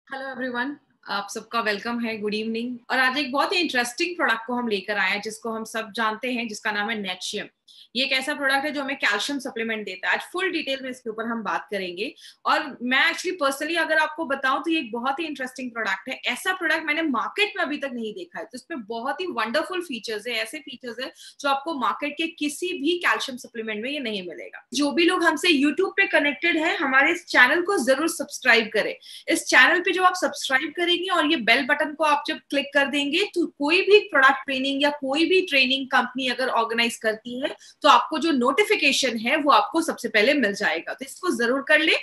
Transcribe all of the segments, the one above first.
Hello everyone. आप सबका welcome है, गुड इवनिंग। और आज एक बहुत ही इंटरेस्टिंग प्रोडक्ट को हम लेकर आए हैं जिसको हम सब जानते हैं, जिसका नाम है नेटशियम। ये एक ऐसा प्रोडक्ट है जो हमें कैल्शियम सप्लीमेंट देता है। आज फुल डिटेल में इसके ऊपर हम बात करेंगे। और मैं एक्चुअली पर्सनली अगर आपको बताऊं तो ये एक बहुत ही इंटरेस्टिंग प्रोडक्ट है। ऐसा प्रोडक्ट मैंने मार्केट में अभी तक नहीं देखा है। तो इसमें बहुत ही वंडरफुल फीचर्स है, ऐसे फीचर्स है जो आपको मार्केट के किसी भी कैल्शियम सप्लीमेंट में ये नहीं मिलेगा। जो भी लोग हमसे यूट्यूब पे कनेक्टेड है, हमारे इस चैनल को जरूर सब्सक्राइब करें। इस चैनल पे जो आप सब्सक्राइब करेंगे और ये बेल बटन को आप जब क्लिक कर देंगे तो कोई भी प्रोडक्ट ट्रेनिंग या कोई भी ट्रेनिंग कंपनी अगर ऑर्गेनाइज करती है तो आपको जो नोटिफिकेशन है वो आपको सबसे पहले मिल जाएगा। तो इसको जरूर कर ले।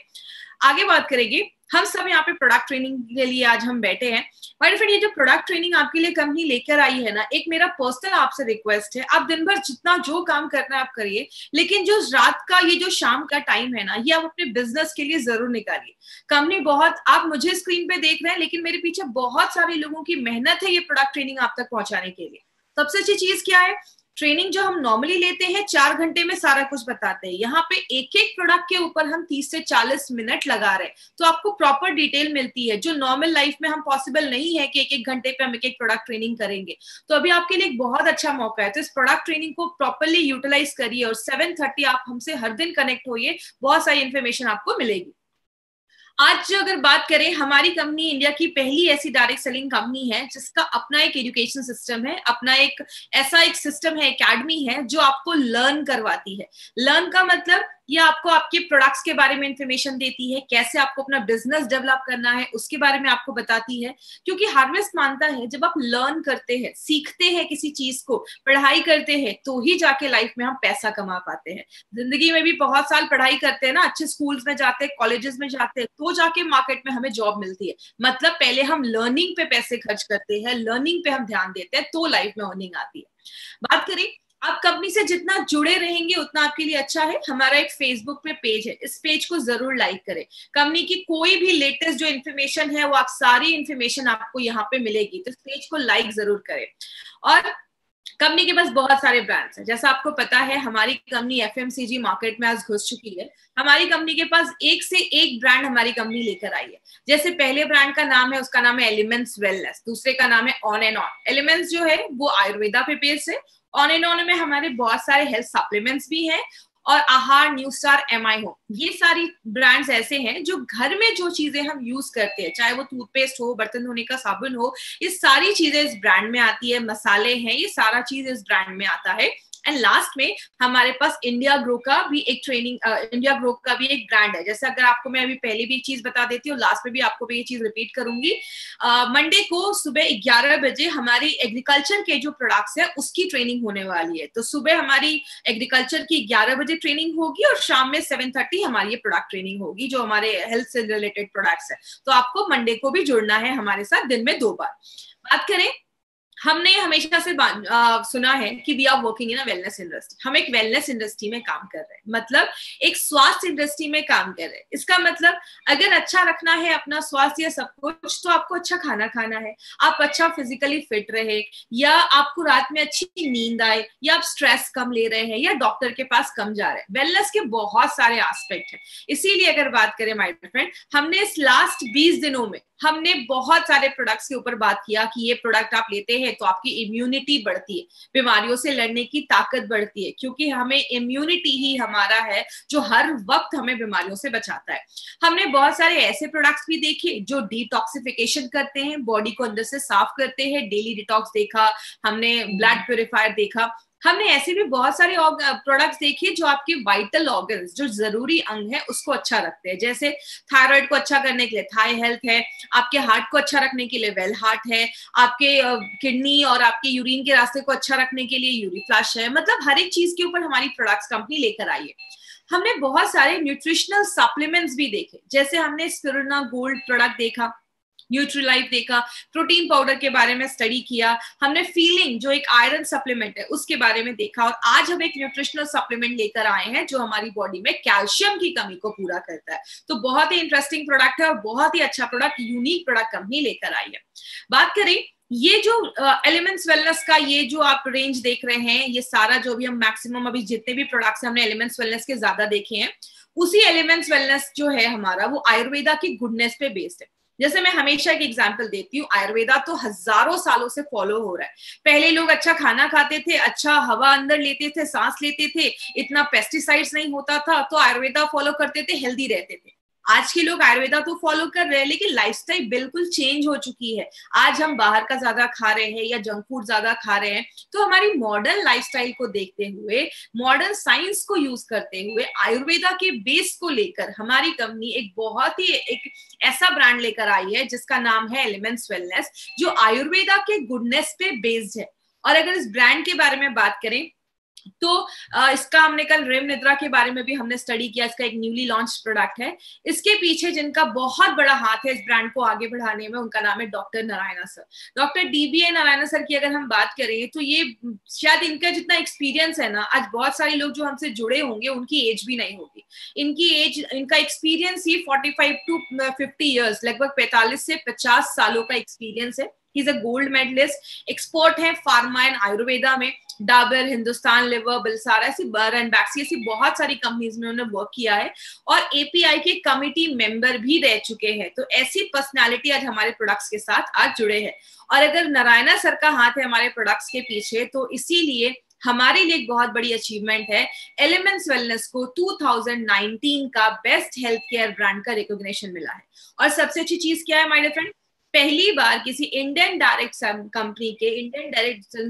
आगे बात करेंगे। हम सब यहाँ पे प्रोडक्ट ट्रेनिंग के लिए आज हम बैठे हैं। माय फ्रेंड, ये जो प्रोडक्ट ट्रेनिंग आपके लिए कंपनी लेकर आई है ना, एक मेरा पर्सनल आपसे रिक्वेस्ट है, आप दिन भर जितना जो काम करना है आप करिए, लेकिन जो रात का ये जो शाम का टाइम है ना, ये आप अपने बिजनेस के लिए जरूर निकालिए। कंपनी बहुत, आप मुझे स्क्रीन पे देख रहे हैं लेकिन मेरे पीछे बहुत सारे लोगों की मेहनत है ये प्रोडक्ट ट्रेनिंग आप तक पहुंचाने के लिए। सबसे अच्छी चीज क्या है, ट्रेनिंग जो हम नॉर्मली लेते हैं 4 घंटे में सारा कुछ बताते हैं, यहाँ पे एक एक प्रोडक्ट के ऊपर हम 30 से 40 मिनट लगा रहे हैं। तो आपको प्रॉपर डिटेल मिलती है जो नॉर्मल लाइफ में हम पॉसिबल नहीं है कि एक एक घंटे पे हम एक एक प्रोडक्ट ट्रेनिंग करेंगे। तो अभी आपके लिए एक बहुत अच्छा मौका है। तो इस प्रोडक्ट ट्रेनिंग को प्रॉपरली यूटिलाइज करिए और 7:30 आप हमसे हर दिन कनेक्ट होइए, बहुत सारी इन्फॉर्मेशन आपको मिलेगी। आज जो अगर बात करें, हमारी कंपनी इंडिया की पहली ऐसी डायरेक्ट सेलिंग कंपनी है जिसका अपना एक एजुकेशन सिस्टम है, अपना एक ऐसा एक सिस्टम है, एकेडमी है जो आपको लर्न करवाती है। लर्न का मतलब ये आपको आपके प्रोडक्ट्स के बारे में इंफॉर्मेशन देती है, कैसे आपको अपना बिजनेस डेवलप करना है उसके बारे में आपको बताती है। क्योंकि हार्वेस्ट मानता है जब आप लर्न करते हैं, सीखते हैं किसी चीज को, पढ़ाई करते हैं, तो ही जाके लाइफ में हम पैसा कमा पाते हैं। जिंदगी में भी बहुत साल पढ़ाई करते हैं ना, अच्छे स्कूल्स में जाते हैं, कॉलेजेस में जाते हैं, तो जाके मार्केट में हमें जॉब मिलती है। मतलब पहले हम लर्निंग पे पैसे खर्च करते हैं, लर्निंग पे हम ध्यान देते हैं, तो लाइफ में अर्निंग आती है। बात करें, आप कंपनी से जितना जुड़े रहेंगे उतना आपके लिए अच्छा है। हमारा एक फेसबुक पे पेज है, इस पेज को जरूर लाइक करें। कंपनी की कोई भी लेटेस्ट जो इन्फॉर्मेशन है वो आप सारी इन्फॉर्मेशन आपको यहाँ पे मिलेगी, तो इस पेज को लाइक जरूर करें। और कंपनी के पास बहुत सारे ब्रांड्स हैं। जैसा आपको पता है, हमारी कंपनी एफएमसीजी मार्केट में आज घुस चुकी है। हमारी कंपनी के पास एक से एक ब्रांड हमारी कंपनी लेकर आई है। जैसे पहले ब्रांड का नाम है, उसका नाम है एलिमेंट्स वेलनेस। दूसरे का नाम है ऑन एंड ऑन। एलिमेंट्स जो है वो आयुर्वेदा पे बेस्ड है। ऑन एंड ऑन में हमारे बहुत सारे हेल्थ सप्लीमेंट्स भी हैं। और आहार, न्यू स्टार, एमआई होम, ये सारी ब्रांड्स ऐसे हैं जो घर में जो चीजें हम यूज करते हैं, चाहे वो टूथपेस्ट हो, बर्तन धोने का साबुन हो, ये सारी चीजें इस ब्रांड में आती है। मसाले हैं, ये सारा चीज इस ब्रांड में आता है। एंड लास्ट में हमारे पास इंडिया ग्रो का भी एक इंडिया ग्रो का भी एक ब्रांड है। जैसे अगर आपको मैं अभी पहले भी एक चीज बता देती हूँ, लास्ट में भी आपको भी ये चीज रिपीट करूंगी। मंडे को सुबह 11 बजे हमारी एग्रीकल्चर के जो प्रोडक्ट्स है उसकी ट्रेनिंग होने वाली है। तो सुबह हमारी एग्रीकल्चर की 11 बजे ट्रेनिंग होगी और शाम में 7:30 हमारी ये प्रोडक्ट ट्रेनिंग होगी जो हमारे हेल्थ से रिलेटेड प्रोडक्ट्स है। तो आपको मंडे को भी जुड़ना है हमारे साथ, दिन में 2 बार। बात करें, हमने हमेशा से सुना है कि we are working in a wellness industry. हम एक वेलनेस इंडस्ट्री में काम कर रहे हैं, मतलब एक स्वास्थ्य इंडस्ट्री में काम कर रहे हैं। इसका मतलब अगर अच्छा रखना है अपना स्वास्थ्य या सब कुछ, तो आपको अच्छा खाना खाना है, आप अच्छा फिजिकली फिट रहे, या आपको रात में अच्छी नींद आए, या आप स्ट्रेस कम ले रहे हैं, या डॉक्टर के पास कम जा रहे हैं। वेलनेस के बहुत सारे एस्पेक्ट हैं। इसीलिए अगर बात करें माय फ्रेंड, हमने इस लास्ट 20 दिनों में हमने बहुत सारे प्रोडक्ट्स के ऊपर बात किया कि ये प्रोडक्ट आप लेते हैं तो आपकी इम्यूनिटी बढ़ती है, बीमारियों से लड़ने की ताकत बढ़ती है, क्योंकि हमें इम्यूनिटी ही हमारा है जो हर वक्त हमें बीमारियों से बचाता है। हमने बहुत सारे ऐसे प्रोडक्ट्स भी देखे जो डिटॉक्सिफिकेशन करते हैं, बॉडी को अंदर से साफ करते हैं। डेली डिटॉक्स देखा हमने, ब्लड प्योरीफायर देखा हमने, ऐसे भी बहुत सारे प्रोडक्ट्स देखे जो आपके वाइटल ऑर्गन्स, जो जरूरी अंग है, उसको अच्छा रखते हैं। जैसे थायराइड को अच्छा करने के लिए थाई हेल्थ है, आपके हार्ट को अच्छा रखने के लिए वेल हार्ट है, आपके किडनी और आपके यूरिन के रास्ते को अच्छा रखने के लिए यूरिफ्लश है। मतलब हर एक चीज के ऊपर हमारी प्रोडक्ट्स कंपनी लेकर आई है। हमने बहुत सारे न्यूट्रिशनल सप्लीमेंट्स भी देखे, जैसे हमने स्पिरुलिना गोल्ड प्रोडक्ट देखा, न्यूट्रीलाइफ देखा, प्रोटीन पाउडर के बारे में स्टडी किया, हमने फीलिंग जो एक आयरन सप्लीमेंट है उसके बारे में देखा, और आज हम एक न्यूट्रिशनल सप्लीमेंट लेकर आए हैं जो हमारी बॉडी में कैल्शियम की कमी को पूरा करता है। तो बहुत ही इंटरेस्टिंग प्रोडक्ट है और बहुत ही अच्छा प्रोडक्ट, यूनिक प्रोडक्ट कंपनी लेकर आई है। बात करें, ये जो एलिमेंट्स वेलनेस का ये जो आप रेंज देख रहे हैं, ये सारा जो भी हम मैक्सिमम अभी जितने भी प्रोडक्ट्स हमने एलिमेंट्स वेलनेस के ज्यादा देखे हैं, उसी एलिमेंट्स वेलनेस जो है हमारा, वो आयुर्वेदा की गुडनेस पे बेस्ड है। जैसे मैं हमेशा एक एग्जांपल देती हूँ, आयुर्वेदा तो हजारों सालों से फॉलो हो रहा है। पहले लोग अच्छा खाना खाते थे, अच्छा हवा अंदर लेते थे, सांस लेते थे, इतना पेस्टिसाइड्स नहीं होता था, तो आयुर्वेदा फॉलो करते थे, हेल्दी रहते थे। आज के लोग आयुर्वेदा तो फॉलो कर रहे हैं, लेकिन लाइफस्टाइल बिल्कुल चेंज हो चुकी है। आज हम बाहर का ज्यादा खा रहे हैं या जंक फूड ज्यादा खा रहे हैं। तो हमारी मॉडर्न लाइफस्टाइल को देखते हुए, मॉडर्न साइंस को यूज करते हुए, आयुर्वेदा के बेस को लेकर हमारी कंपनी एक बहुत ही एक ऐसा ब्रांड लेकर आई है जिसका नाम है एलिमेंट्स वेलनेस, जो आयुर्वेदा के गुडनेस पे बेस्ड है। और अगर इस ब्रांड के बारे में बात करें तो इसका हमने कल रेम निद्रा के बारे में भी हमने स्टडी किया। इसका एक न्यूली लॉन्च प्रोडक्ट है। इसके पीछे जिनका बहुत बड़ा हाथ है इस ब्रांड को आगे बढ़ाने में, उनका नाम है doctor Narayana sir. Doctor dBA Narayana sir की अगर हम बात करें तो ये शायद इनका जितना एक्सपीरियंस है ना, आज बहुत सारे लोग जो हमसे जुड़े होंगे उनकी एज भी नहीं होगी। इनकी एज, इनका एक्सपीरियंस ही 45 टू 50 ईयर्स, लगभग 45 से 50 सालों का एक्सपीरियंस है। He is a gold medallist, expert है फार्मा एंड आयुर्वेदा में। डाबर, हिंदुस्तान लिवर, बिलसारा, ऐसी बर्न बैक्सी, ऐसी बहुत सारी कंपनीज में उन्होंने वर्क किया है और एपीआई के कमिटी मेंबर भी रह चुके हैं। तो ऐसी पर्सनालिटी आज हमारे प्रोडक्ट्स के साथ आज जुड़े हैं। और अगर नारायणा सर का हाथ है हमारे प्रोडक्ट्स के पीछे, तो इसीलिए हमारे लिए एक बहुत बड़ी अचीवमेंट है, एलिमेंट्स वेलनेस को 2019 का बेस्ट हेल्थ केयर ब्रांड का रिकॉग्निशन मिला है। और सबसे अच्छी चीज क्या है माय डियर फ्रेंड, पहली बार किसी इंडियन डायरेक्ट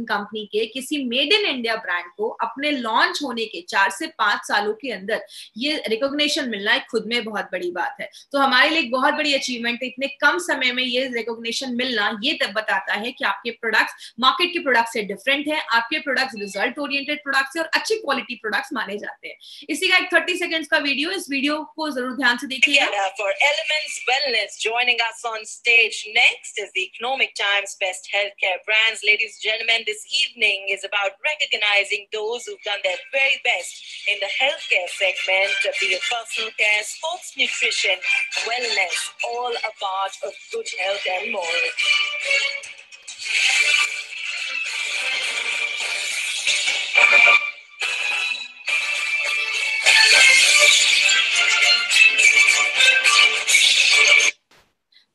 कंपनी के किसी मेड इन इंडिया ब्रांड को अपने लॉन्च होने के 4 से 5 सालों के अंदर ये रिकॉग्निशन मिलना एक खुद में बहुत बड़ी बात है। तो हमारे लिए एक बहुत बड़ी अचीवमेंट है, इतने कम समय में ये रिकॉग्निशन मिलना। ये तब बताता है कि आपके प्रोडक्ट्स मार्केट के प्रोडक्ट से डिफरेंट है, आपके प्रोडक्ट्स रिजल्ट ओरिएंटेड प्रोडक्ट्स है और अच्छी क्वालिटी प्रोडक्ट्स माने जाते हैं। इसी का एक 30 सेकेंड्स का वीडियो, इस वीडियो को जरूर ध्यान से देखिएगा। For Elements Wellness, joining us on stage next is the Economic Times Best Healthcare Brands. Ladies and gentlemen, this evening is about recognizing those who've done their very best in the healthcare segment, be it personal care, sports nutrition, wellness, all a part of good health and more.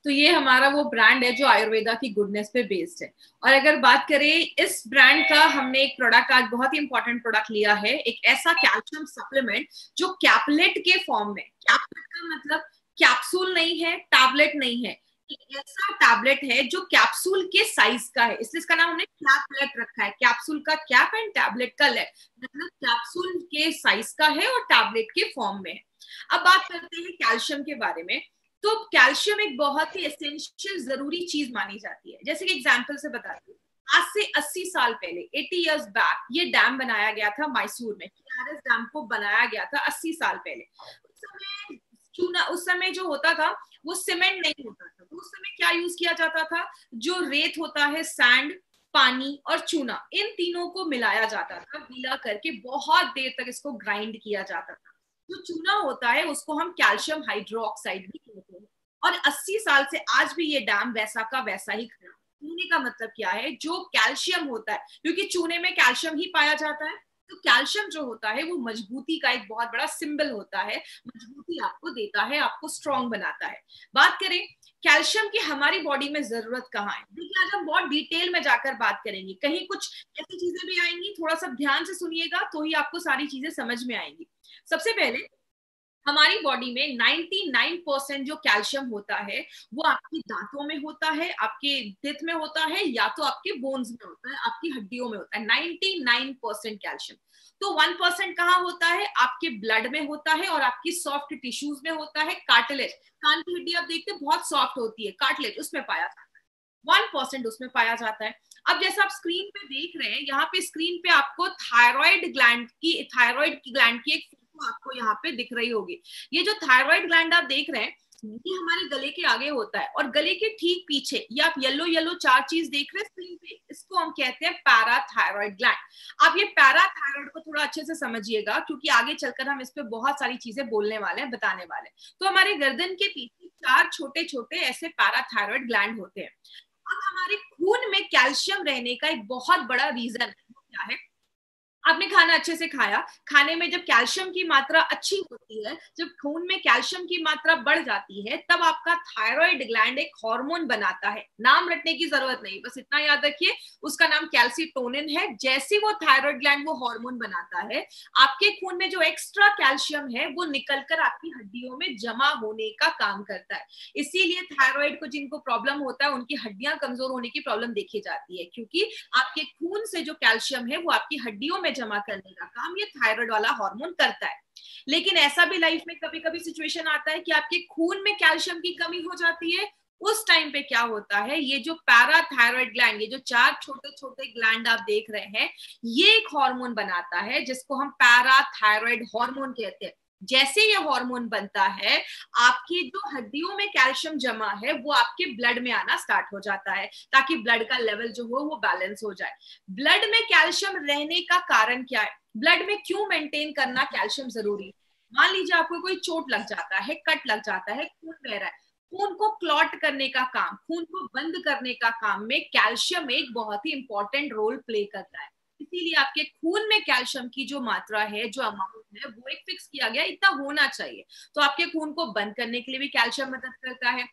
तो ये हमारा वो brand है जो आयुर्वेदा की goodness पे based है। और अगर बात करें इस ब्रांड का, हमने एक प्रोडक्ट आज बहुत ही इंपॉर्टेंट प्रोडक्ट लिया है, एक ऐसा कैल्शियम सप्लीमेंट जो कैप्लेट के फॉर्म में, कैप्लेट का मतलब कैप्सूल नहीं है, टैबलेट नहीं है, एक ऐसा टैबलेट है जो कैप्सूल के साइज का है, इसलिए इसका नाम हमने कैप्लेट रखा है। कैप्सूल का कैप एंड टैबलेट का लेट, मतलब कैप्सूल के साइज का है और टैबलेट के फॉर्म में है। अब बात करते हैं कैल्शियम के बारे में। तो कैल्शियम एक बहुत ही एसेंशियल जरूरी चीज मानी जाती है। जैसे कि एग्जांपल से बताती हूँ, आज से 80 साल पहले, 80 इयर्स बैक, ये डैम बनाया गया था मैसूर में। केआरएस डैम को बनाया गया था 80 साल पहले। उस समय जो होता था वो सीमेंट नहीं होता था, तो उस समय क्या यूज किया जाता था, जो रेत होता है, सैंड, पानी और चूना, इन तीनों को मिलाया जाता था, गीला करके बहुत देर तक इसको ग्राइंड किया जाता था। जो चूना होता है उसको हम कैल्शियम हाइड्रोक्साइड भी कहते हैं। और 80 साल से आज भी ये डैम वैसा का वैसा ही खड़ा है। कहने का मतलब क्या है, जो कैल्शियम होता है, क्योंकि चूने में कैल्शियम ही पाया जाता है, तो कैल्शियम जो होता है वो मजबूती का एक बहुत बड़ा सिंबल होता है, मजबूती आपको देता है, आपको स्ट्रॉन्ग बनाता है। बात करें कैल्शियम की हमारी बॉडी में जरूरत कहाँ है, देखिए आज हम बहुत डिटेल में जाकर बात करेंगे, कहीं कुछ ऐसी चीजें भी आएंगी, थोड़ा सा ध्यान से सुनिएगा तो ही आपको सारी चीजें समझ में आएंगी। सबसे पहले हमारी बॉडी में 99% जो कैल्शियम होता है वो आपकी दांतों में होता है, आपके टिथ में होता है, या तो आपके बोन्स में होता है, आपकी हड्डियों में होता है। 99% कैल्शियम। तो 1% कहाँ होता है, आपके ब्लड में होता है और आपकी सॉफ्ट टिश्यूज में होता है। कार्टिलेज, कान की हड्डी आप देखते हैं बहुत सॉफ्ट होती है, कार्टिलेज उसमें पाया जाता है। 1% उसमें पाया जाता है। अब जैसा आप स्क्रीन पे देख रहे हैं, यहाँ पे स्क्रीन पे आपको थायराइड ग्लैंड की एक फोटो आपको यहाँ पे दिख रही होगी। ये जो थायराइड ग्लैंड आप देख रहे हैं ये हमारे गले के आगे होता है, और गले के ठीक पीछे ये आप येलो येलो 4 चीज देख रहे हैं स्क्रीन पे, इसको हम कहते हैं पैराथायराइड ग्लैंड। आप ये पैराथायराइड को थोड़ा अच्छे से समझिएगा, क्योंकि आगे चलकर हम इस पे बहुत सारी चीजें बोलने वाले हैं, बताने वाले हैं। तो हमारे गर्दन के पीछे 4 छोटे छोटे ऐसे पैराथायराइड ग्लैंड होते हैं। अब हमारे खून में कैल्शियम रहने का एक बहुत बड़ा रीजन क्या है, आपने खाना अच्छे से खाया, खाने में जब कैल्शियम की मात्रा अच्छी होती है, जब खून में कैल्शियम की मात्रा बढ़ जाती है, तब आपका थायराइड ग्लैंड एक हार्मोन बनाता है। नाम रटने की जरूरत नहीं, बस इतना याद रखिए, उसका नाम कैल्सिटोनिन है। जैसे वो थायराइड ग्लैंड वो हार्मोन बनाता है, आपके खून में जो एक्स्ट्रा कैल्शियम है वो निकलकर आपकी हड्डियों में जमा होने का काम करता है। इसीलिए थायराइड को जिनको प्रॉब्लम होता है, उनकी हड्डियां कमजोर होने की प्रॉब्लम देखी जाती है, क्योंकि आपके खून से जो कैल्शियम है वो आपकी हड्डियों में जमा करने का काम ये थायराइड वाला हार्मोन करता है। लेकिन ऐसा भी लाइफ में कभी कभी सिचुएशन आता है कि आपके खून में कैल्शियम की कमी हो जाती है। उस टाइम पे क्या होता है, ये जो पैराथायराइड ग्लैंड, ये जो 4 छोटे छोटे ग्लैंड आप देख रहे हैं, ये एक हार्मोन बनाता है जिसको हम पैराथायराइड हार्मोन कहते हैं। जैसे ये हार्मोन बनता है, आपकी जो हड्डियों में कैल्शियम जमा है वो आपके ब्लड में आना स्टार्ट हो जाता है, ताकि ब्लड का लेवल जो हो वो बैलेंस हो जाए। ब्लड में कैल्शियम रहने का कारण क्या है, ब्लड में क्यों मेंटेन करना कैल्शियम जरूरी है? मान लीजिए आपको कोई चोट लग जाता है, कट लग जाता है, खून बह रहा है, खून को क्लॉट करने का काम, खून को बंद करने का काम में कैल्शियम एक बहुत ही इंपॉर्टेंट रोल प्ले करता है। इसीलिए आपके खून में कैल्शियम की जो मात्रा है, जो अमाउंट है, वो एक फिक्स किया गया, इतना होना चाहिए। तो आपके खून को बंद करने के लिए भी कैल्शियम मदद करता है।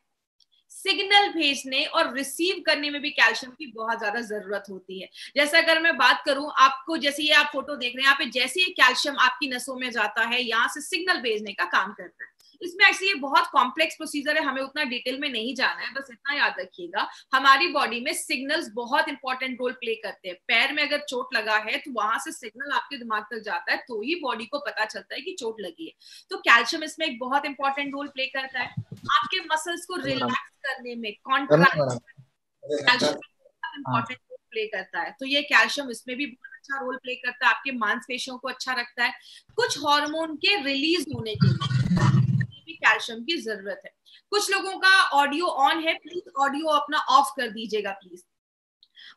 सिग्नल भेजने और रिसीव करने में भी कैल्शियम की बहुत ज्यादा जरूरत होती है। जैसे अगर मैं बात करूं आपको, जैसे ये आप फोटो देख रहे हैं, यहाँ पे जैसे ये कैल्शियम आपकी नसों में जाता है, यहाँ से सिग्नल भेजने का काम करता है। इसमें एक्चुअली ये बहुत कॉम्प्लेक्स प्रोसीजर है, हमें उतना डिटेल में नहीं जाना है, बस इतना याद रखिएगा, हमारी बॉडी में सिग्नल्स बहुत इंपॉर्टेंट रोल प्ले करते हैं। पैर में अगर चोट लगा है तो वहां से सिग्नल आपके दिमाग तक जाता है, तो ही बॉडी को पता चलता है कि चोट लगी है। तो कैल्शियम इसमें एक बहुत इंपॉर्टेंट रोल प्ले करता है। आपके मसल्स को रिलैक्स करने में, contract calcium important role play करता है। तो ये कैल्शियम इसमें भी बहुत अच्छा रोल प्ले करता है, आपके मांसपेशियों को अच्छा रखता है। कुछ हार्मोन के रिलीज होने के लिए भी कैल्शियम की जरूरत है। कुछ लोगों का ऑडियो ऑन है, प्लीज ऑडियो अपना ऑफ कर दीजिएगा प्लीज।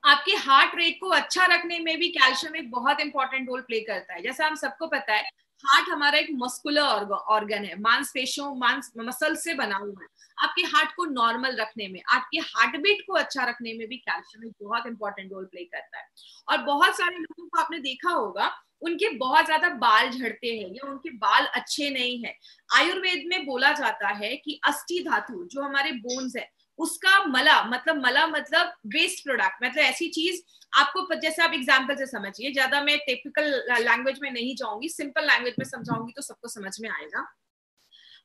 आपके हार्ट रेट को अच्छा रखने में भी कैल्शियम एक बहुत इंपॉर्टेंट रोल प्ले करता है। जैसा हम सबको पता है, हार्ट हमारा एक मस्कुलर ऑर्गन है, मांसपेशियों मसल से बना हुआ है। आपके हार्ट को नॉर्मल रखने में, आपके हार्ट बीट को अच्छा रखने में भी कैल्शियम एक बहुत इंपॉर्टेंट रोल प्ले करता है। और बहुत सारे लोगों को आपने देखा होगा, उनके बहुत ज्यादा बाल झड़ते हैं या उनके बाल अच्छे नहीं है। आयुर्वेद में बोला जाता है कि अस्थि धातु जो हमारे बोन्स है, उसका मला मतलब वेस्ट प्रोडक्ट, मतलब ऐसी चीज आपको, जैसे आप एग्जांपल से समझिए, ज्यादा मैं टिपिकल लैंग्वेज में नहीं जाऊंगी, सिंपल लैंग्वेज में समझाऊंगी तो सबको समझ में आएगा।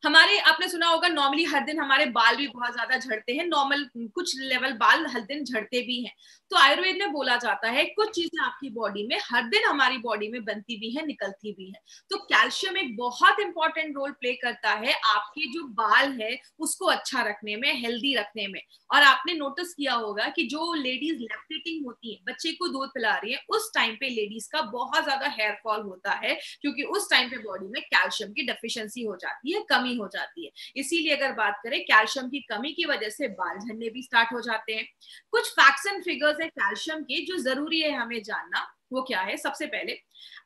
हमारे, आपने सुना होगा, नॉर्मली हर दिन हमारे बाल भी बहुत ज्यादा झड़ते हैं, नॉर्मल कुछ लेवल बाल हर दिन झड़ते भी हैं। तो आयुर्वेद में बोला जाता है कुछ चीजें आपकी बॉडी में हर दिन हमारी बॉडी में बनती भी है, निकलती भी है। तो कैल्शियम एक बहुत इंपॉर्टेंट रोल प्ले करता है आपके जो बाल है उसको अच्छा रखने में, हेल्दी रखने में। और आपने नोटिस किया होगा कि जो लेडीज लैक्टेटिंग होती है, बच्चे को दूध पिला रही है, उस टाइम पे लेडीज का बहुत ज्यादा हेयर फॉल होता है, क्योंकि उस टाइम पे बॉडी में कैल्शियम की डेफिशिएंसी हो जाती है, कमी हो जाती है। इसीलिए अगर बात करें, कैल्शियम की कमी की वजह से बाल झड़ने भी स्टार्ट हो जाते हैं। कुछ फैक्ट्स एंड फिगर्स है कैल्शियम के जो जरूरी है हमें जानना। वो क्या है? सबसे पहले,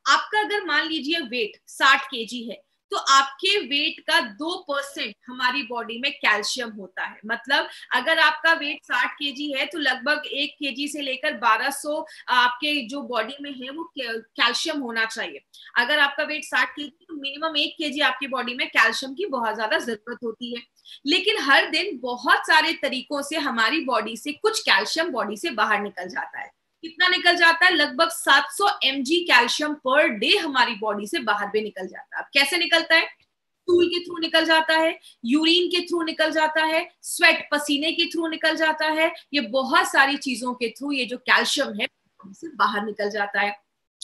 आपका अगर मान लीजिए वेट 60 केजी है, तो आपके वेट का 2% हमारी बॉडी में कैल्शियम होता है। मतलब अगर आपका वेट 60 केजी है तो लगभग 1 केजी से लेकर 1200 आपके जो बॉडी में है वो कैल्शियम होना चाहिए। अगर आपका वेट 60 केजी तो मिनिमम 1 केजी आपकी बॉडी में कैल्शियम की बहुत ज्यादा जरूरत होती है। लेकिन हर दिन बहुत सारे तरीकों से हमारी बॉडी से कुछ कैल्शियम बॉडी से बाहर निकल जाता है। कितना निकल जाता है? लगभग 700 mg कैल्शियम पर डे हमारी बॉडी से बाहर भी निकल जाता है। अब कैसे निकलता है? स्टूल के थ्रू निकल जाता है, यूरिन के थ्रू निकल जाता है, स्वेट पसीने के थ्रू निकल जाता है। ये बहुत सारी चीजों के थ्रू ये जो कैल्शियम है से बाहर निकल जाता है।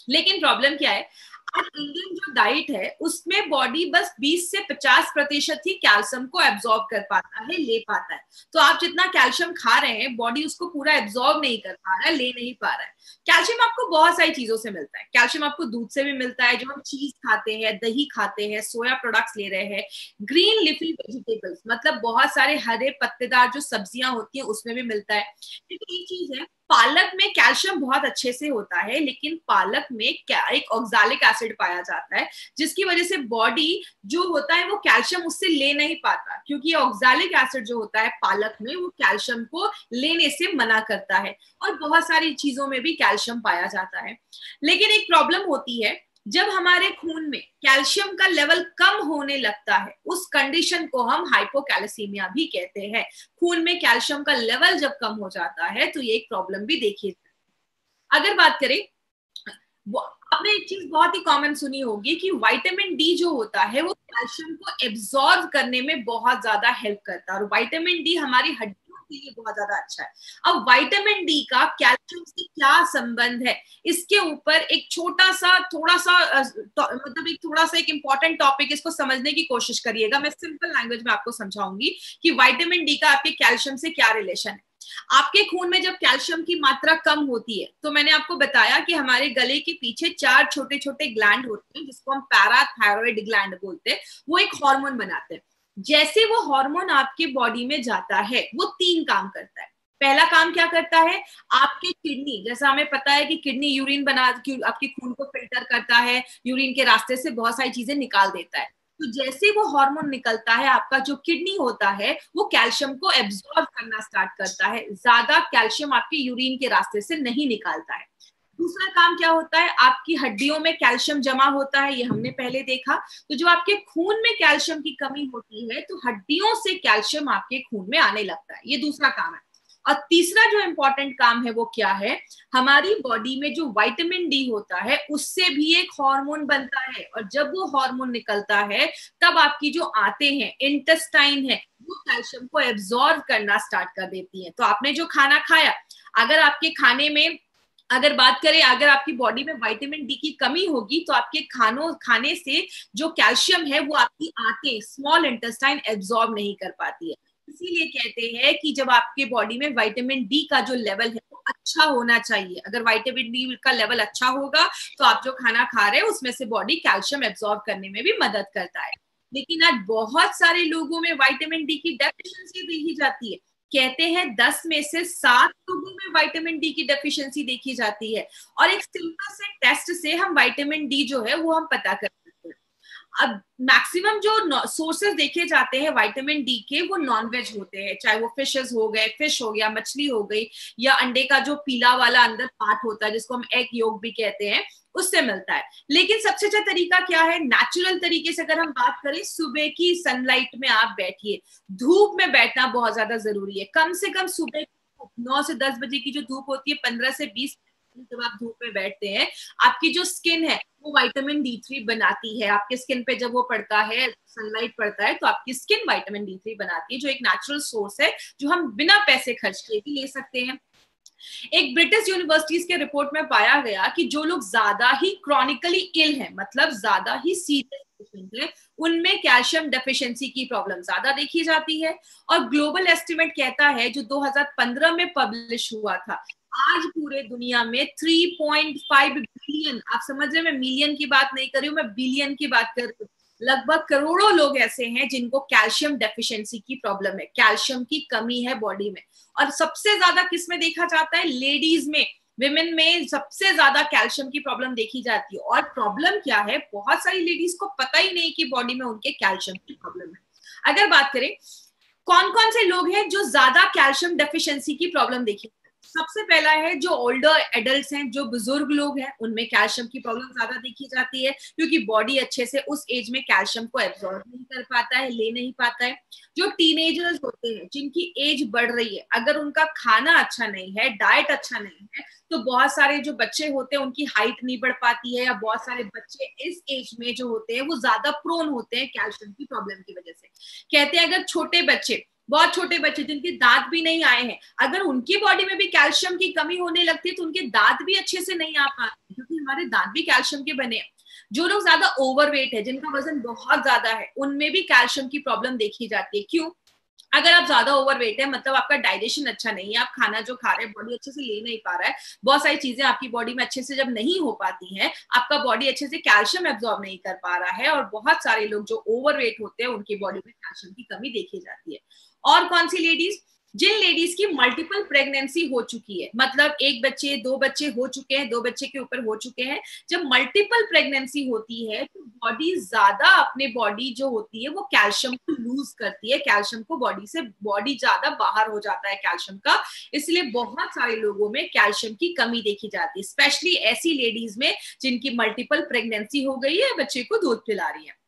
लेकिन प्रॉब्लम क्या है, आज इंडियन जो डाइट है उसमें बॉडी बस 20 से 50% ही कैल्शियम को एब्जॉर्ब कर पाता है, ले पाता है। तो आप जितना कैल्शियम खा रहे हैं, बॉडी उसको पूरा एब्जॉर्ब नहीं कर पा रहा है, ले नहीं पा रहा है। कैल्शियम आपको बहुत सारी चीजों से मिलता है। कैल्शियम आपको दूध से भी मिलता है, जो हम चीज खाते हैं, दही खाते हैं, सोया प्रोडक्ट्स ले रहे हैं, ग्रीन लिफी वेजिटेबल्स मतलब बहुत सारे हरे पत्तेदार जो सब्जियां होती हैं उसमें भी मिलता है। लेकिन एक चीज है, पालक में कैल्शियम बहुत अच्छे से होता है, लेकिन पालक में एक ऑक्सैलिक एसिड पाया जाता है, जिसकी वजह से बॉडी जो होता है वो कैल्शियम उससे ले नहीं पाता, क्योंकि ऑक्सैलिक एसिड जो होता है पालक में वो कैल्शियम को लेने से मना करता है। और बहुत सारी चीजों में भी कैल्शियम पाया जाता है। लेकिन एक प्रॉब्लम होती है, जब हमारे खून में कैल्शियम का लेवल कम होने लगता है, उस कंडीशन को हम हाइपोकैल्सीमिया भी कहते हैं। खून में कैल्शियम का लेवल जब कम हो जाता है तो ये एक प्रॉब्लम भी देखिए। अगर बात करें, आपने एक चीज बहुत ही कॉमन सुनी होगी कि विटामिन डी जो होता है वो कैल्शियम को एब्जॉर्ब करने में बहुत ज्यादा हेल्प करता है, और विटामिन डी हमारी हड्डियों के लिए बहुत ज्यादा अच्छा है। अब विटामिन डी का कैल्शियम से क्या संबंध है, इसके ऊपर एक थोड़ा सा एक इंपॉर्टेंट टॉपिक, इसको समझने की कोशिश करिएगा। मैं सिंपल लैंग्वेज में आपको समझाऊंगी कि विटामिन डी का आपके कैल्शियम से क्या रिलेशन है। आपके खून में जब कैल्शियम की मात्रा कम होती है, तो मैंने आपको बताया कि हमारे गले के पीछे 4 छोटे छोटे ग्लैंड होते हैं, जिसको हम पैराथायरॉइड ग्लैंड बोलते हैं। वो एक हार्मोन बनाते हैं। जैसे वो हार्मोन आपके बॉडी में जाता है, वो 3 काम करता है। पहला काम क्या करता है, आपके किडनी, जैसा हमें पता है कि किडनी यूरिन आपके खून को फिल्टर करता है, यूरिन के रास्ते से बहुत सारी चीजें निकाल देता है। तो जैसे वो हार्मोन निकलता है, आपका जो किडनी होता है वो कैल्शियम को एब्जॉर्ब करना स्टार्ट करता है। ज्यादा कैल्शियम आपके यूरिन के रास्ते से नहीं निकालता है। दूसरा काम क्या होता है, आपकी हड्डियों में कैल्शियम जमा होता है, ये हमने पहले देखा। तो जो आपके खून में कैल्शियम की कमी होती है, तो हड्डियों से कैल्शियम आपके खून में आने लगता है। ये दूसरा काम है। और तीसरा जो इंपॉर्टेंट काम है वो क्या है, हमारी बॉडी में जो विटामिन डी होता है उससे भी एक हार्मोन बनता है, और जब वो हार्मोन निकलता है तब आपकी जो आंतें हैं, इंटेस्टाइन है, वो कैल्शियम को एब्जॉर्ब करना स्टार्ट कर देती है। तो आपने जो खाना खाया, अगर आपके खाने में अगर बात करें, अगर आपकी बॉडी में विटामिन डी की कमी होगी तो आपके खाने से जो कैल्शियम है वो आपकी आंतें, स्मॉल इंटेस्टाइन एब्जॉर्ब नहीं कर पाती है। इसीलिए कहते हैं कि जब आपके बॉडी में विटामिन डी का जो लेवल है वो अच्छा होना चाहिए। अगर विटामिन डी का लेवल अच्छा होगा तो आप जो खाना खा रहे हैं उसमें से बॉडी कैल्शियम एब्जॉर्ब करने में भी मदद करता है। लेकिन आज बहुत सारे लोगों में विटामिन डी की डेफिशिएंसी देखी जाती है। कहते हैं 10 में से 7 लोगों में विटामिन डी की डेफिशिएंसी देखी जाती है। और एक सिंपल से टेस्ट से हम विटामिन डी जो है वो हम पता कर सकते हैं। अब मैक्सिमम जो सोर्सेज देखे जाते हैं विटामिन डी के, वो नॉनवेज होते हैं, चाहे वो फिशेस हो गए, फिश हो गया, मछली हो गई, या अंडे का जो पीला वाला अंदर पार्ट होता है जिसको हम एग योक भी कहते हैं, उससे मिलता है। लेकिन सबसे अच्छा तरीका क्या है, नेचुरल तरीके से अगर हम बात करें, सुबह की सनलाइट में आप बैठिए। धूप में बैठना बहुत ज्यादा जरूरी है। कम से कम सुबह 9 से 10 बजे की जो धूप होती है, 15 से 20 जब आप धूप में बैठते हैं, आपकी जो स्किन है वो विटामिन डी3 बनाती है। आपके स्किन पे जब वो पड़ता है, सनलाइट पड़ता है, तो आपकी स्किन विटामिन डी3 बनाती है, जो एक नेचुरल सोर्स है जो हम बिना पैसे खर्च किए भी ले सकते हैं। एक ब्रिटिश यूनिवर्सिटीज के रिपोर्ट में पाया गया कि जो लोग ज्यादा ही क्रॉनिकली इल हैं, मतलब ज्यादा ही सीरियस पेशेंट हैं, उनमें कैल्शियम डेफिशिएंसी की प्रॉब्लम ज्यादा देखी जाती है। और ग्लोबल एस्टिमेट कहता है, जो 2015 में पब्लिश हुआ था, आज पूरे दुनिया में 3.5 बिलियन, आप समझ रहे हैं, मैं मिलियन की बात नहीं कर रही हूँ, मैं बिलियन की बात कर रही हूँ, लगभग करोड़ों लोग ऐसे हैं जिनको कैल्शियम डेफिशिएंसी की प्रॉब्लम है, कैल्शियम की कमी है बॉडी में। और सबसे ज्यादा किस में देखा जाता है, लेडीज में, विमेन में सबसे ज्यादा कैल्शियम की प्रॉब्लम देखी जाती है। और प्रॉब्लम क्या है, बहुत सारी लेडीज को पता ही नहीं कि बॉडी में उनके कैल्शियम की प्रॉब्लम है। अगर बात करें कौन कौन से लोग हैं जो ज्यादा कैल्शियम डेफिशिएंसी की प्रॉब्लम देखी, सबसे पहला है जो ओल्डर एडल्ट्स हैं, जो बुजुर्ग लोग हैं, उनमें कैल्शियम की प्रॉब्लम ज्यादा देखी जाती है, क्योंकि बॉडी अच्छे से उस एज में कैल्शियम को एब्जॉर्ब नहीं कर पाता है, ले नहीं पाता है। जो टीनेजर्स होते हैं, जिनकी एज बढ़ रही है, अगर उनका खाना अच्छा नहीं है, डाइट अच्छा नहीं है, तो बहुत सारे जो बच्चे होते हैं उनकी हाइट नहीं बढ़ पाती है, या बहुत सारे बच्चे इस एज में जो होते हैं वो ज्यादा प्रोन होते हैं कैल्शियम की प्रॉब्लम की वजह से। कहते हैं अगर छोटे बच्चे, बहुत छोटे बच्चे जिनके दांत भी नहीं आए हैं, अगर उनकी बॉडी में भी कैल्शियम की कमी होने लगती है तो उनके दांत भी अच्छे से नहीं आ पाते, क्योंकि हमारे दांत भी कैल्शियम के बने हैं। जो लोग ज्यादा ओवरवेट है, जिनका वजन बहुत ज्यादा है, उनमें भी कैल्शियम की प्रॉब्लम देखी जाती है। क्यों? अगर आप ज्यादा ओवरवेट है, मतलब आपका डाइजेशन अच्छा नहीं है, आप खाना जो खा रहे हैं बॉडी अच्छे से ले नहीं पा रहा है, बहुत सारी चीजें आपकी बॉडी में अच्छे से जब नहीं हो पाती हैं, आपका बॉडी अच्छे से कैल्शियम एब्जॉर्ब नहीं कर पा रहा है, और बहुत सारे लोग जो ओवरवेट होते हैं उनकी बॉडी में कैल्शियम की कमी देखी जाती है। और कौन सी लेडीज, जिन लेडीज की मल्टीपल प्रेगनेंसी हो चुकी है, मतलब एक बच्चे, दो बच्चे हो चुके हैं, दो बच्चे के ऊपर हो चुके हैं, जब मल्टीपल प्रेगनेंसी होती है तो बॉडी ज्यादा, अपने बॉडी जो होती है वो कैल्शियम को लूज करती है, कैल्शियम को बॉडी से, बॉडी ज्यादा बाहर हो जाता है कैल्शियम का, इसलिए बहुत सारे लोगों में कैल्शियम की कमी देखी जाती है, स्पेशली ऐसी लेडीज में जिनकी मल्टीपल प्रेगनेंसी हो गई है, बच्चे को दूध पिला रही है।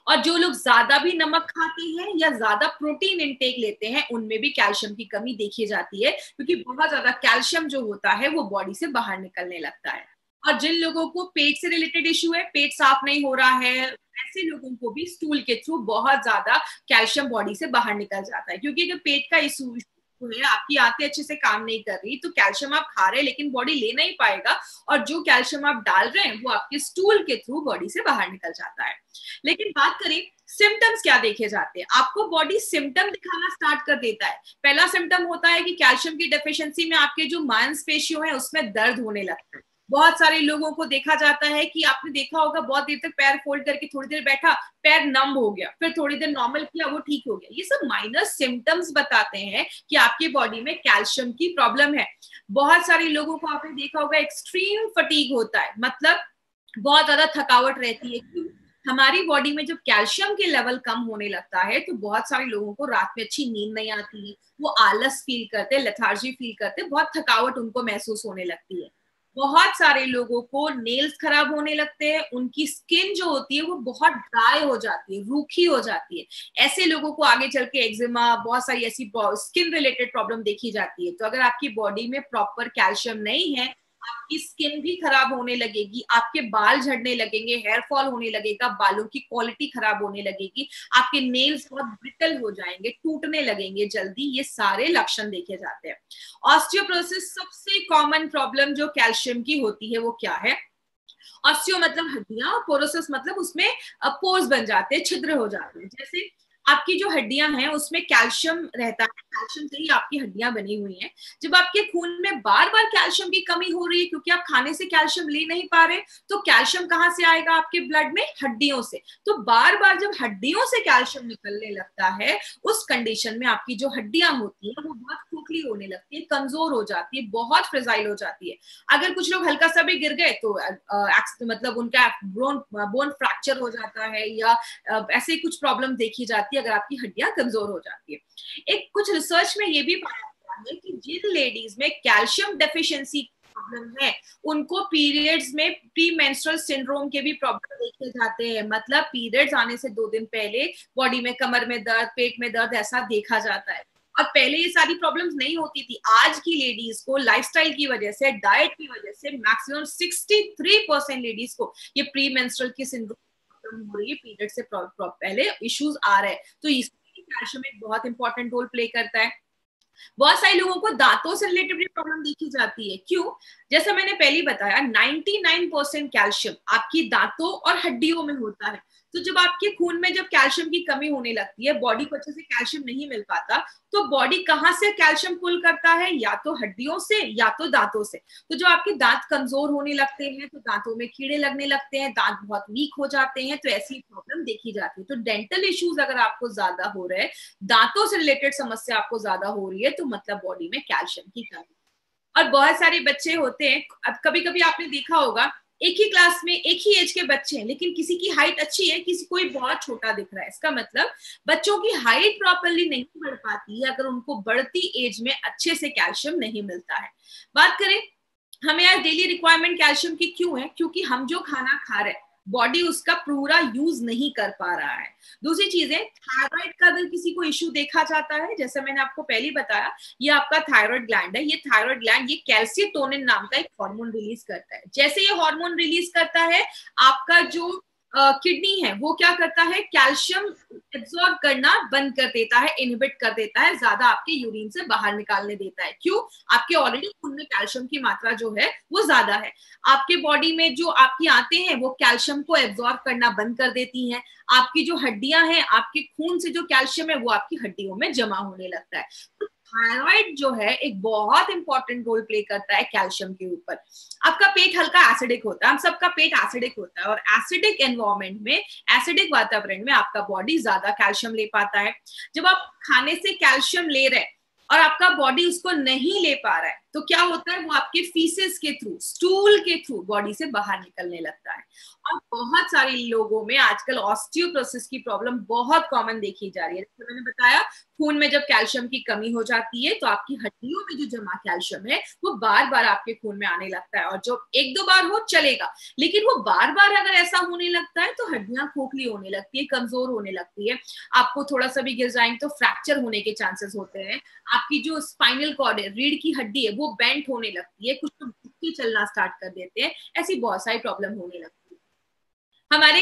और जो लोग ज्यादा भी नमक खाते हैं या ज्यादा प्रोटीन इंटेक लेते हैं, उनमें भी कैल्शियम की कमी देखी जाती है, क्योंकि बहुत ज्यादा कैल्शियम जो होता है वो बॉडी से बाहर निकलने लगता है। और जिन लोगों को पेट से रिलेटेड इश्यू है, पेट साफ नहीं हो रहा है, ऐसे लोगों को भी स्टूल के थ्रू बहुत ज्यादा कैल्शियम बॉडी से बाहर निकल जाता है, क्योंकि अगर पेट का इशू है, आपकी आंतें अच्छे से काम नहीं कर रही, तो कैल्शियम आप खा रहे हैं लेकिन बॉडी ले नहीं पाएगा, और जो कैल्शियम आप डाल रहे हैं वो आपके स्टूल के थ्रू बॉडी से बाहर निकल जाता है। लेकिन बात करें सिम्टम्स क्या देखे जाते हैं, आपको बॉडी सिम्टम दिखाना स्टार्ट कर देता है। पहला सिम्टम होता है कि कैल्शियम की डेफिशिएंसी में आपके जो मांसपेशियों है उसमें दर्द होने लगता है। बहुत सारे लोगों को देखा जाता है कि आपने देखा होगा, बहुत देर तक पैर फोल्ड करके थोड़ी देर बैठा, पैर नम हो गया, फिर थोड़ी देर नॉर्मल किया, वो ठीक हो गया। ये सब माइनर सिम्टम्स बताते हैं कि आपके बॉडी में कैल्शियम की प्रॉब्लम है। बहुत सारे लोगों को आपने देखा होगा एक्सट्रीम फटीग होता है, मतलब बहुत ज्यादा थकावट रहती है। हमारी बॉडी में जब कैल्शियम के लेवल कम होने लगता है तो बहुत सारे लोगों को रात में अच्छी नींद नहीं आती है, वो आलस फील करते हैं, लेथार्जी फील करते हैं, बहुत थकावट उनको महसूस होने लगती है। बहुत सारे लोगों को नेल्स खराब होने लगते हैं, उनकी स्किन जो होती है वो बहुत ड्राई हो जाती है, रूखी हो जाती है। ऐसे लोगों को आगे चल के एक्जिमा, बहुत सारी ऐसी स्किन रिलेटेड प्रॉब्लम देखी जाती है। तो अगर आपकी बॉडी में प्रॉपर कैल्शियम नहीं है, आपकी स्किन भी खराब होने लगेगी, आपके बाल झड़ने लगेंगे, हेयर फॉल होने लगेगा, बालों की क्वालिटी खराब होने लगेगी, आपके नेल्स बहुत ब्रिटल हो जाएंगे, टूटने लगेंगे जल्दी। ये सारे लक्षण देखे जाते हैं। ऑस्टियोपोरोसिस सबसे कॉमन प्रॉब्लम जो कैल्शियम की होती है वो क्या है? ऑस्टियो मतलब हड्डियां, और पोरोसिस मतलब उसमें पोर्स बन जाते हैं, छिद्र हो जाते हैं। जैसे आपकी जो हड्डियां हैं उसमें कैल्शियम रहता है, कैल्शियम से ही आपकी हड्डियां बनी हुई हैं। जब आपके खून में बार बार कैल्शियम की कमी हो रही है, क्योंकि आप खाने से कैल्शियम ले नहीं पा रहे, तो कैल्शियम कहाँ से आएगा आपके ब्लड में? हड्डियों से। तो बार बार जब हड्डियों से कैल्शियम निकलने लगता है, उस कंडीशन में आपकी जो हड्डियां होती है वो बहुत खोखली होने लगती है, कमजोर हो जाती है, बहुत फ्रेजाइल हो जाती है। अगर कुछ लोग हल्का सा भी गिर गए तो मतलब उनका बोन फ्रैक्चर हो जाता है, या ऐसे कुछ प्रॉब्लम देखी जाती है अगर आपकी हड्डियां कमजोर हो जाती है। एक कुछ रिसर्च में ये भी पाया गया है कि जिन लेडीज में कैल्शियम डेफिशिएंसी प्रॉब्लम है, उनको पीरियड्स में प्री मेंस्ट्रुअल सिंड्रोम के भी प्रॉब्लम देखे जाते हैं। मतलब पीरियड्स आने से 2 दिन पहले बॉडी में कमर में दर्द, पेट में दर्द, ऐसा देखा जाता है। और पहले ये सारी प्रॉब्लम्स नहीं होती थी। आज की लेडीज को लाइफस्टाइल की वजह से, डाइट की वजह से मैक्सिमम 63% लेडीज को ये प्री मेंस्ट्रुअल की सिंड्रोम हो रही है, पीरियड से पहले इश्यूज आ रहे हैं। तो इसमें कैल्शियम एक बहुत इंपॉर्टेंट रोल प्ले करता है। बहुत सारे लोगों को दांतों से रिलेटेड भी प्रॉब्लम देखी जाती है। क्यों? जैसा मैंने पहले बताया, 99% कैल्शियम आपकी दांतों और हड्डियों में होता है। तो जब आपके खून में जब कैल्शियम की कमी होने लगती है, बॉडी को अच्छे से कैल्शियम नहीं मिल पाता, तो बॉडी कहाँ से कैल्शियम पुल करता है? या तो हड्डियों से या तो दांतों से। तो जब आपके दांत कमजोर होने लगते हैं तो दांतों में कीड़े लगने लगते हैं, दांत बहुत वीक हो जाते हैं, तो ऐसी प्रॉब्लम देखी जाती है। तो डेंटल इश्यूज अगर आपको ज्यादा हो रहे हैं, दांतों से रिलेटेड समस्या आपको ज्यादा हो रही है, तो मतलब बॉडी में कैल्शियम की कमी। और बहुत सारे बच्चे होते हैं, अब कभी कभी आपने देखा होगा, एक ही क्लास में एक ही एज के बच्चे हैं, लेकिन किसी की हाइट अच्छी है, किसी कोई बहुत छोटा दिख रहा है। इसका मतलब बच्चों की हाइट प्रॉपरली नहीं बढ़ पाती है अगर उनको बढ़ती एज में अच्छे से कैल्शियम नहीं मिलता है। बात करें हमें आज डेली रिक्वायरमेंट कैल्शियम की क्यों है? क्योंकि हम जो खाना खा रहे हैं, बॉडी उसका पूरा यूज नहीं कर पा रहा है। दूसरी चीज है, थायराइड का अगर किसी को इश्यू देखा जाता है, जैसे मैंने आपको पहले बताया, ये आपका थायराइड ग्लैंड है। ये थायराइड ग्लैंड ये कैल्सिटोनिन नाम का एक हार्मोन रिलीज करता है। जैसे ये हार्मोन रिलीज करता है, आपका जो किडनी है वो क्या करता है? कैल्शियम एब्सॉर्ब करना बंद कर देता है, इनहिबिट कर देता है, ज्यादा आपके यूरिन से बाहर निकालने देता है। क्यों? आपके ऑलरेडी खून में कैल्शियम की मात्रा जो है वो ज्यादा है। आपके बॉडी में जो आपकी आंतें हैं वो कैल्शियम को एब्सॉर्ब करना बंद कर देती हैं। आपकी जो हड्डियां हैं, आपके खून से जो कैल्शियम है वो आपकी हड्डियों में जमा होने लगता है। तो थायराइड जो है एक बहुत इंपॉर्टेंट रोल प्ले करता है कैल्शियम के ऊपर। आपका पेट हल्का एसिडिक होता है, हम सबका पेट एसिडिक होता है, और एसिडिक एनवायरनमेंट में, एसिडिक वातावरण में आपका बॉडी ज्यादा कैल्शियम ले पाता है। जब आप खाने से कैल्शियम ले रहे हैं और आपका बॉडी उसको नहीं ले पा रहा है, तो क्या होता है, वो आपके फीसेस के थ्रू, स्टूल के थ्रू बॉडी से बाहर निकलने लगता है। और बहुत सारे लोगों में आजकल ऑस्टियोपोरोसिस की प्रॉब्लम बहुत कॉमन देखी जा रही है। जैसे मैंने बताया, खून में जब कैल्शियम की कमी हो जाती है तो आपकी हड्डियों में जो जमा कैल्शियम है वो बार बार आपके खून में आने लगता है, और जो एक दो बार हो चलेगा, लेकिन वो बार बार अगर ऐसा होने लगता है तो हड्डियां खोखली होने लगती है, कमजोर होने लगती है, आपको थोड़ा सा भी गिर जाएंगे तो फ्रैक्चर होने के चांसेस होते हैं, आपकी जो स्पाइनल कॉर्ड है, रीढ़ की हड्डी है, वो बेंट होने लगती है, कुछ लोग झुक के चलना स्टार्ट कर देते हैं, ऐसी बहुत सारी प्रॉब्लम होने लगती है। हमारे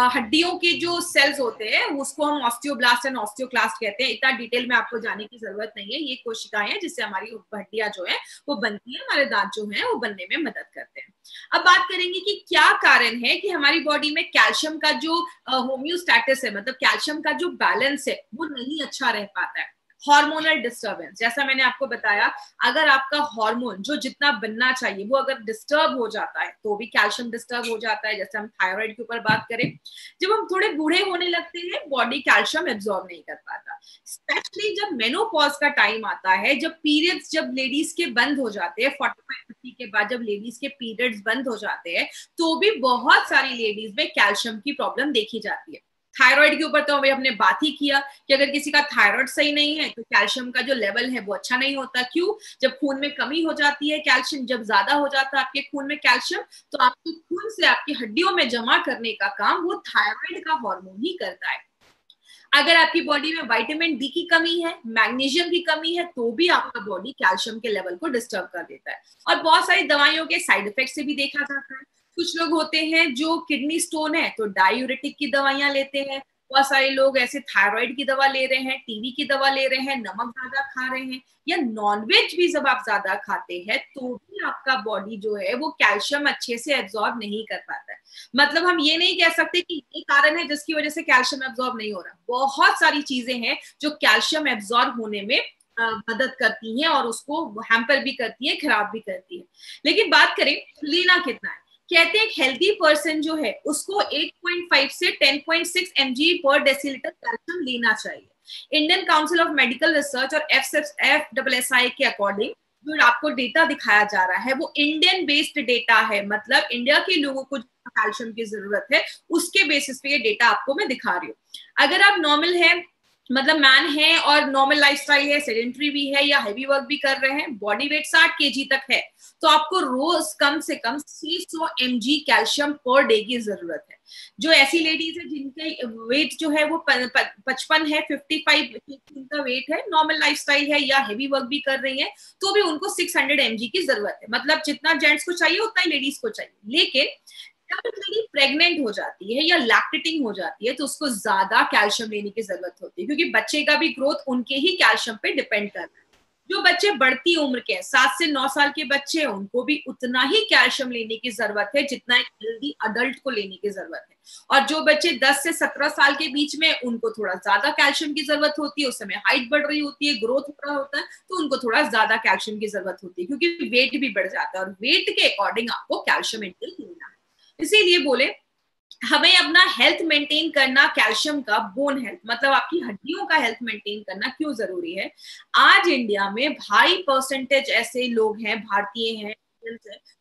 हड्डियों के जो सेल्स होते हैं उसको हम ऑस्टियोब्लास्ट एंड ऑस्टियोक्लास्ट कहते हैं। इतना डिटेल में आपको जाने की जरूरत नहीं है, ये कोशिकाएं हैं जिससे हमारी हड्डियां जो है वो बनती है, हमारे दांत जो है वो बनने में मदद करते हैं। अब बात करेंगे कि क्या कारण है कि हमारी बॉडी में कैल्शियम का जो होम्योस्टैटिस है, मतलब कैल्शियम का जो बैलेंस है वो नहीं अच्छा रह पाता है। हार्मोनल डिस्टर्बेंस, जैसा मैंने आपको बताया, अगर आपका हार्मोन जो जितना बनना चाहिए वो अगर डिस्टर्ब हो जाता है तो भी कैल्शियम डिस्टर्ब हो जाता है। जैसे हम थायराइड के ऊपर बात करें, जब हम थोड़े बूढ़े होने लगते हैं बॉडी कैल्शियम एब्जॉर्ब नहीं कर पाता, स्पेशली जब मेनोपॉज का टाइम आता है, जब पीरियड्स जब लेडीज के बंद हो जाते हैं 45-50 के बाद, जब लेडीज के पीरियड्स बंद हो जाते हैं तो भी बहुत सारी लेडीज में कैल्शियम की प्रॉब्लम देखी जाती है। थायराइड के ऊपर तो अभी हमने बात ही किया कि अगर किसी का थायराइड सही नहीं है तो कैल्शियम का जो लेवल है वो अच्छा नहीं होता। क्यों? जब खून में कमी हो जाती है कैल्शियम, जब ज्यादा हो जाता है आपके खून में कैल्शियम, तो आपके खून से आपकी हड्डियों में जमा करने का काम वो थायराइड का हार्मोन ही करता है। अगर आपकी बॉडी में विटामिन डी की कमी है, मैग्नीशियम की कमी है, तो भी आपका बॉडी कैल्शियम के लेवल को डिस्टर्ब कर देता है। और बहुत सारी दवाइयों के साइड इफेक्ट से भी देखा जाता है। कुछ लोग होते हैं जो किडनी स्टोन है तो डायूरेटिक की दवाइयां लेते हैं, बहुत सारे लोग ऐसे थायराइड की दवा ले रहे हैं, टीबी की दवा ले रहे हैं, नमक ज्यादा खा रहे हैं, या नॉनवेज भी जब आप ज्यादा खाते हैं तो भी आपका बॉडी जो है वो कैल्शियम अच्छे से एब्जॉर्ब नहीं कर पाता है। मतलब हम ये नहीं कह सकते कि ये कारण है जिसकी वजह से कैल्शियम एब्जॉर्ब नहीं हो रहा, बहुत सारी चीजें हैं जो कैल्शियम एब्जॉर्ब होने में मदद करती हैं और उसको हैम्पर भी करती है, खराब भी करती है। लेकिन बात करें लेना कितना है, कहते हैं एक हेल्दी पर्सन जो है उसको 8.5 से 10.6 mg पर डेसीलीटर कैल्शियम लेना चाहिए। Indian council of medical research और FSSAI के अकॉर्डिंग जो आपको डेटा दिखाया जा रहा है वो इंडियन बेस्ड डेटा है, मतलब इंडिया के लोगों को कैल्शियम की जरूरत है उसके बेसिस पे ये डेटा आपको मैं दिखा रही हूँ। अगर आप नॉर्मल है, मतलब मैन है और नॉर्मल लाइफस्टाइल है, सेडेंटरी भी है या हैवी वर्क भी कर रहे हैं, बॉडी वेट 60 kg तक है, तो आपको रोज कम से कम 600 mg कैल्शियम पर डे की जरूरत है। जो ऐसी लेडीज है जिनके वेट जो है वो 55 है, 55 उनका वेट है, नॉर्मल लाइफस्टाइल है या हैवी वर्क भी कर रही है, तो भी उनको 600 mg की जरूरत है। मतलब जितना जेंट्स को चाहिए उतना ही लेडीज को चाहिए। लेकिन जब लेडी प्रेग्नेंट हो जाती है या लैक्टेटिंग हो जाती है तो उसको ज्यादा कैल्शियम लेने की जरूरत होती है, क्योंकि बच्चे का भी ग्रोथ उनके ही कैल्शियम पे डिपेंड करता है। जो बच्चे बढ़ती उम्र के हैं, 7 से 9 साल के बच्चे हैं, उनको भी उतना ही कैल्शियम लेने की जरूरत है जितना एक हेल्दी अडल्ट को लेने की जरूरत है। और जो बच्चे 10 से 17 साल के बीच में, उनको थोड़ा ज्यादा कैल्शियम की जरूरत होती है, उस समय हाइट बढ़ रही होती है, ग्रोथ हो रहा होता है, तो उनको थोड़ा ज्यादा कैल्शियम की जरूरत होती है, क्योंकि वेट भी बढ़ जाता है और वेट के अकॉर्डिंग आपको कैल्शियम इंटेक लेना है। इसीलिए बोले हमें अपना हेल्थ मेंटेन करना, कैल्शियम का बोन हेल्थ मतलब आपकी हड्डियों का हेल्थ मेंटेन करना क्यों जरूरी है। आज इंडिया में हाई परसेंटेज ऐसे लोग हैं, भारतीय हैं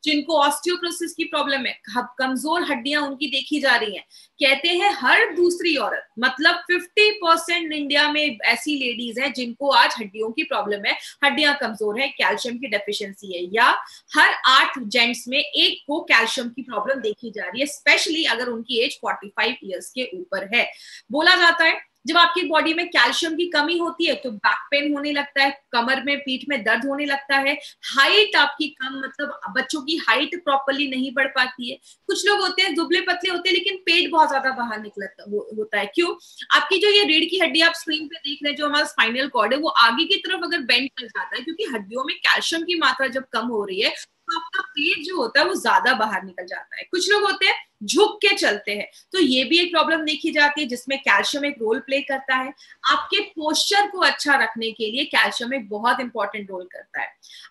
जिनको ऑस्टियोपोरोसिस की प्रॉब्लम है, कमजोर हड्डियां उनकी देखी जा रही हैं। कहते हैं हर दूसरी औरत, मतलब 50% इंडिया में ऐसी लेडीज हैं जिनको आज हड्डियों की प्रॉब्लम है, हड्डियां कमजोर है, कैल्शियम की डेफिशिएंसी है, या हर 8 जेंट्स में एक को कैल्शियम की प्रॉब्लम देखी जा रही है, स्पेशली अगर उनकी एज 45 ईयर्स के ऊपर है। बोला जाता है जब आपकी बॉडी में कैल्शियम की कमी होती है तो बैक पेन होने लगता है, कमर में पीठ में दर्द होने लगता है, हाइट आपकी कम, मतलब बच्चों की हाइट प्रॉपर्ली नहीं बढ़ पाती है। कुछ लोग होते हैं दुबले पतले होते हैं लेकिन पेट बहुत ज्यादा बाहर निकलता होता है। क्यों? आपकी जो ये रीढ़ की हड्डी आप स्क्रीन पे देख रहे हैं, जो हमारा स्पाइनल कॉर्ड है, वो आगे की तरफ अगर बेंड कर जाता है, क्योंकि हड्डियों में कैल्शियम की मात्रा जब कम हो रही है तो आपका पेट जो होता है वो ज्यादा बाहर निकल जाता है। कुछ लोग होते हैं झुक के चलते हैं, तो ये भी एक प्रॉब्लम देखी जाती है जिसमें कैल्शियम एक रोल प्ले करता है। आपके पोस्चर को अच्छा रखने के लिए कैल्शियम एक बहुत इंपॉर्टेंट रोल करता है।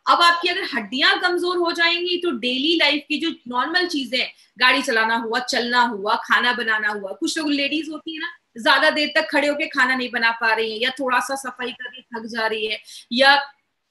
अब आपकी अगर हड्डियां कमजोर हो जाएंगी तो डेली लाइफ की जो नॉर्मल चीजें, गाड़ी चलाना हुआ, चलना हुआ, खाना बनाना हुआ, कुछ लोग लेडीज होती है ना ज्यादा देर तक खड़े होकर खाना नहीं बना पा रही है, या थोड़ा सा सफाई करके थक जा रही है, या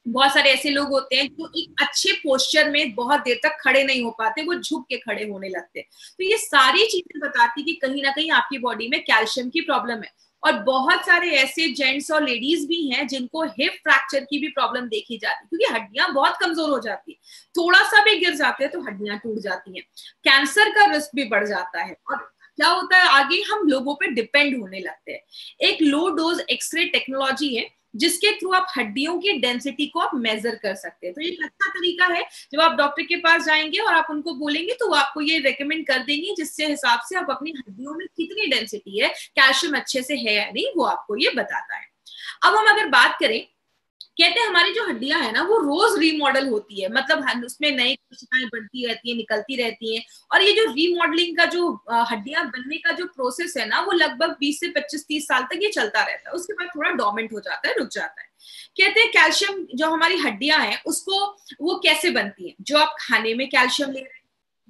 बहुत सारे ऐसे लोग होते हैं जो एक अच्छे पोस्चर में बहुत देर तक खड़े नहीं हो पाते, वो झुक के खड़े होने लगते हैं। तो ये सारी चीजें बताती कि कहीं ना कहीं आपकी बॉडी में कैल्शियम की प्रॉब्लम है। और बहुत सारे ऐसे जेंट्स और लेडीज भी हैं जिनको हिप फ्रैक्चर की भी प्रॉब्लम देखी जाती है, क्योंकि हड्डियां बहुत कमजोर हो जाती है, थोड़ा सा भी गिर जाते हैं तो हड्डियां टूट जाती हैं, कैंसर का रिस्क भी बढ़ जाता है। और क्या होता है, आगे हम लोगों पे डिपेंड होने लगते हैं। एक लो डोज एक्सरे टेक्नोलॉजी है जिसके थ्रू आप हड्डियों की डेंसिटी को आप मेजर कर सकते हैं। तो ये एक अच्छा तरीका है, जब आप डॉक्टर के पास जाएंगे और आप उनको बोलेंगे तो वो आपको ये रेकमेंड कर देंगे, जिससे हिसाब से आप अपनी हड्डियों में कितनी डेंसिटी है, कैल्शियम अच्छे से है या नहीं, वो आपको ये बताता है। अब हम अगर बात करें, कहते हैं हमारी जो हड्डियां है ना वो रोज रीमॉडल होती है, मतलब उसमें नई कोशिकाएं बढ़ती रहती है, निकलती रहती हैं। और ये जो रीमॉडलिंग का जो हड्डियां बनने का जो प्रोसेस है ना, वो लगभग 20 से 25-30 साल तक ये चलता रहता है, उसके बाद थोड़ा डोमेंट हो जाता है, रुक जाता है। कहते हैं कैल्शियम जो हमारी हड्डियां हैं उसको वो कैसे बनती है, जो आप खाने में कैल्शियम ले रहे हैं,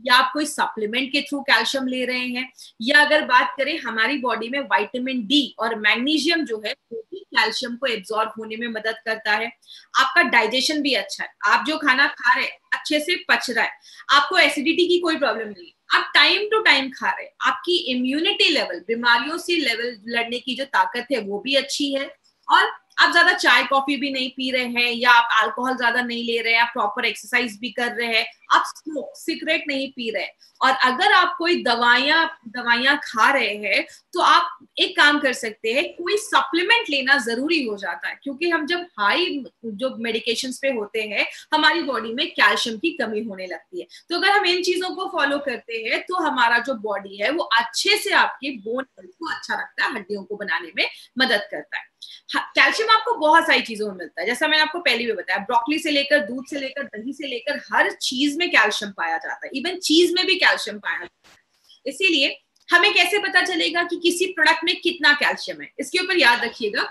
या आप कोई सप्लीमेंट के थ्रू कैल्शियम ले रहे हैं, या अगर बात करें हमारी बॉडी में विटामिन डी और मैग्नीशियम जो है वो भी कैल्शियम को एब्जॉर्ब होने में मदद करता है। आपका डाइजेशन भी अच्छा है, आप जो खाना खा रहे हैं अच्छे से पच रहा है, आपको एसिडिटी की कोई प्रॉब्लम नहीं है, आप टाइम टू टाइम खा रहे हैं, आपकी इम्यूनिटी लेवल, बीमारियों से लेवल लड़ने की जो ताकत है वो भी अच्छी है, और आप ज्यादा चाय कॉफी भी नहीं पी रहे हैं, या आप अल्कोहल ज्यादा नहीं ले रहे हैं, आप प्रॉपर एक्सरसाइज भी कर रहे हैं, आप स्मोक सिगरेट नहीं पी रहे हैं। और अगर आप कोई दवाइयां खा रहे हैं तो आप एक काम कर सकते हैं, कोई सप्लीमेंट लेना जरूरी हो जाता है, क्योंकि हम जब हाई जो मेडिकेशंस पे होते हैं हमारी बॉडी में कैल्शियम की कमी होने लगती है। तो अगर हम इन चीजों को फॉलो करते हैं तो हमारा जो बॉडी है वो अच्छे से आपके बोन हेल्थ को अच्छा रखता है, हड्डियों को बनाने में मदद करता है। कैल्शियम आपको बहुत सारी चीजों में मिलता है, जैसा मैंने आपको पहले भी बताया, ब्रोकली से लेकर, दूध से लेकर, दही से लेकर, हर चीज में कैल्शियम पाया जाता है, इवन चीज में भी कैल्शियम पाया जाता है। इसीलिए हमें कैसे पता चलेगा कि किसी प्रोडक्ट में कितना कैल्शियम है, इसके ऊपर याद रखिएगा,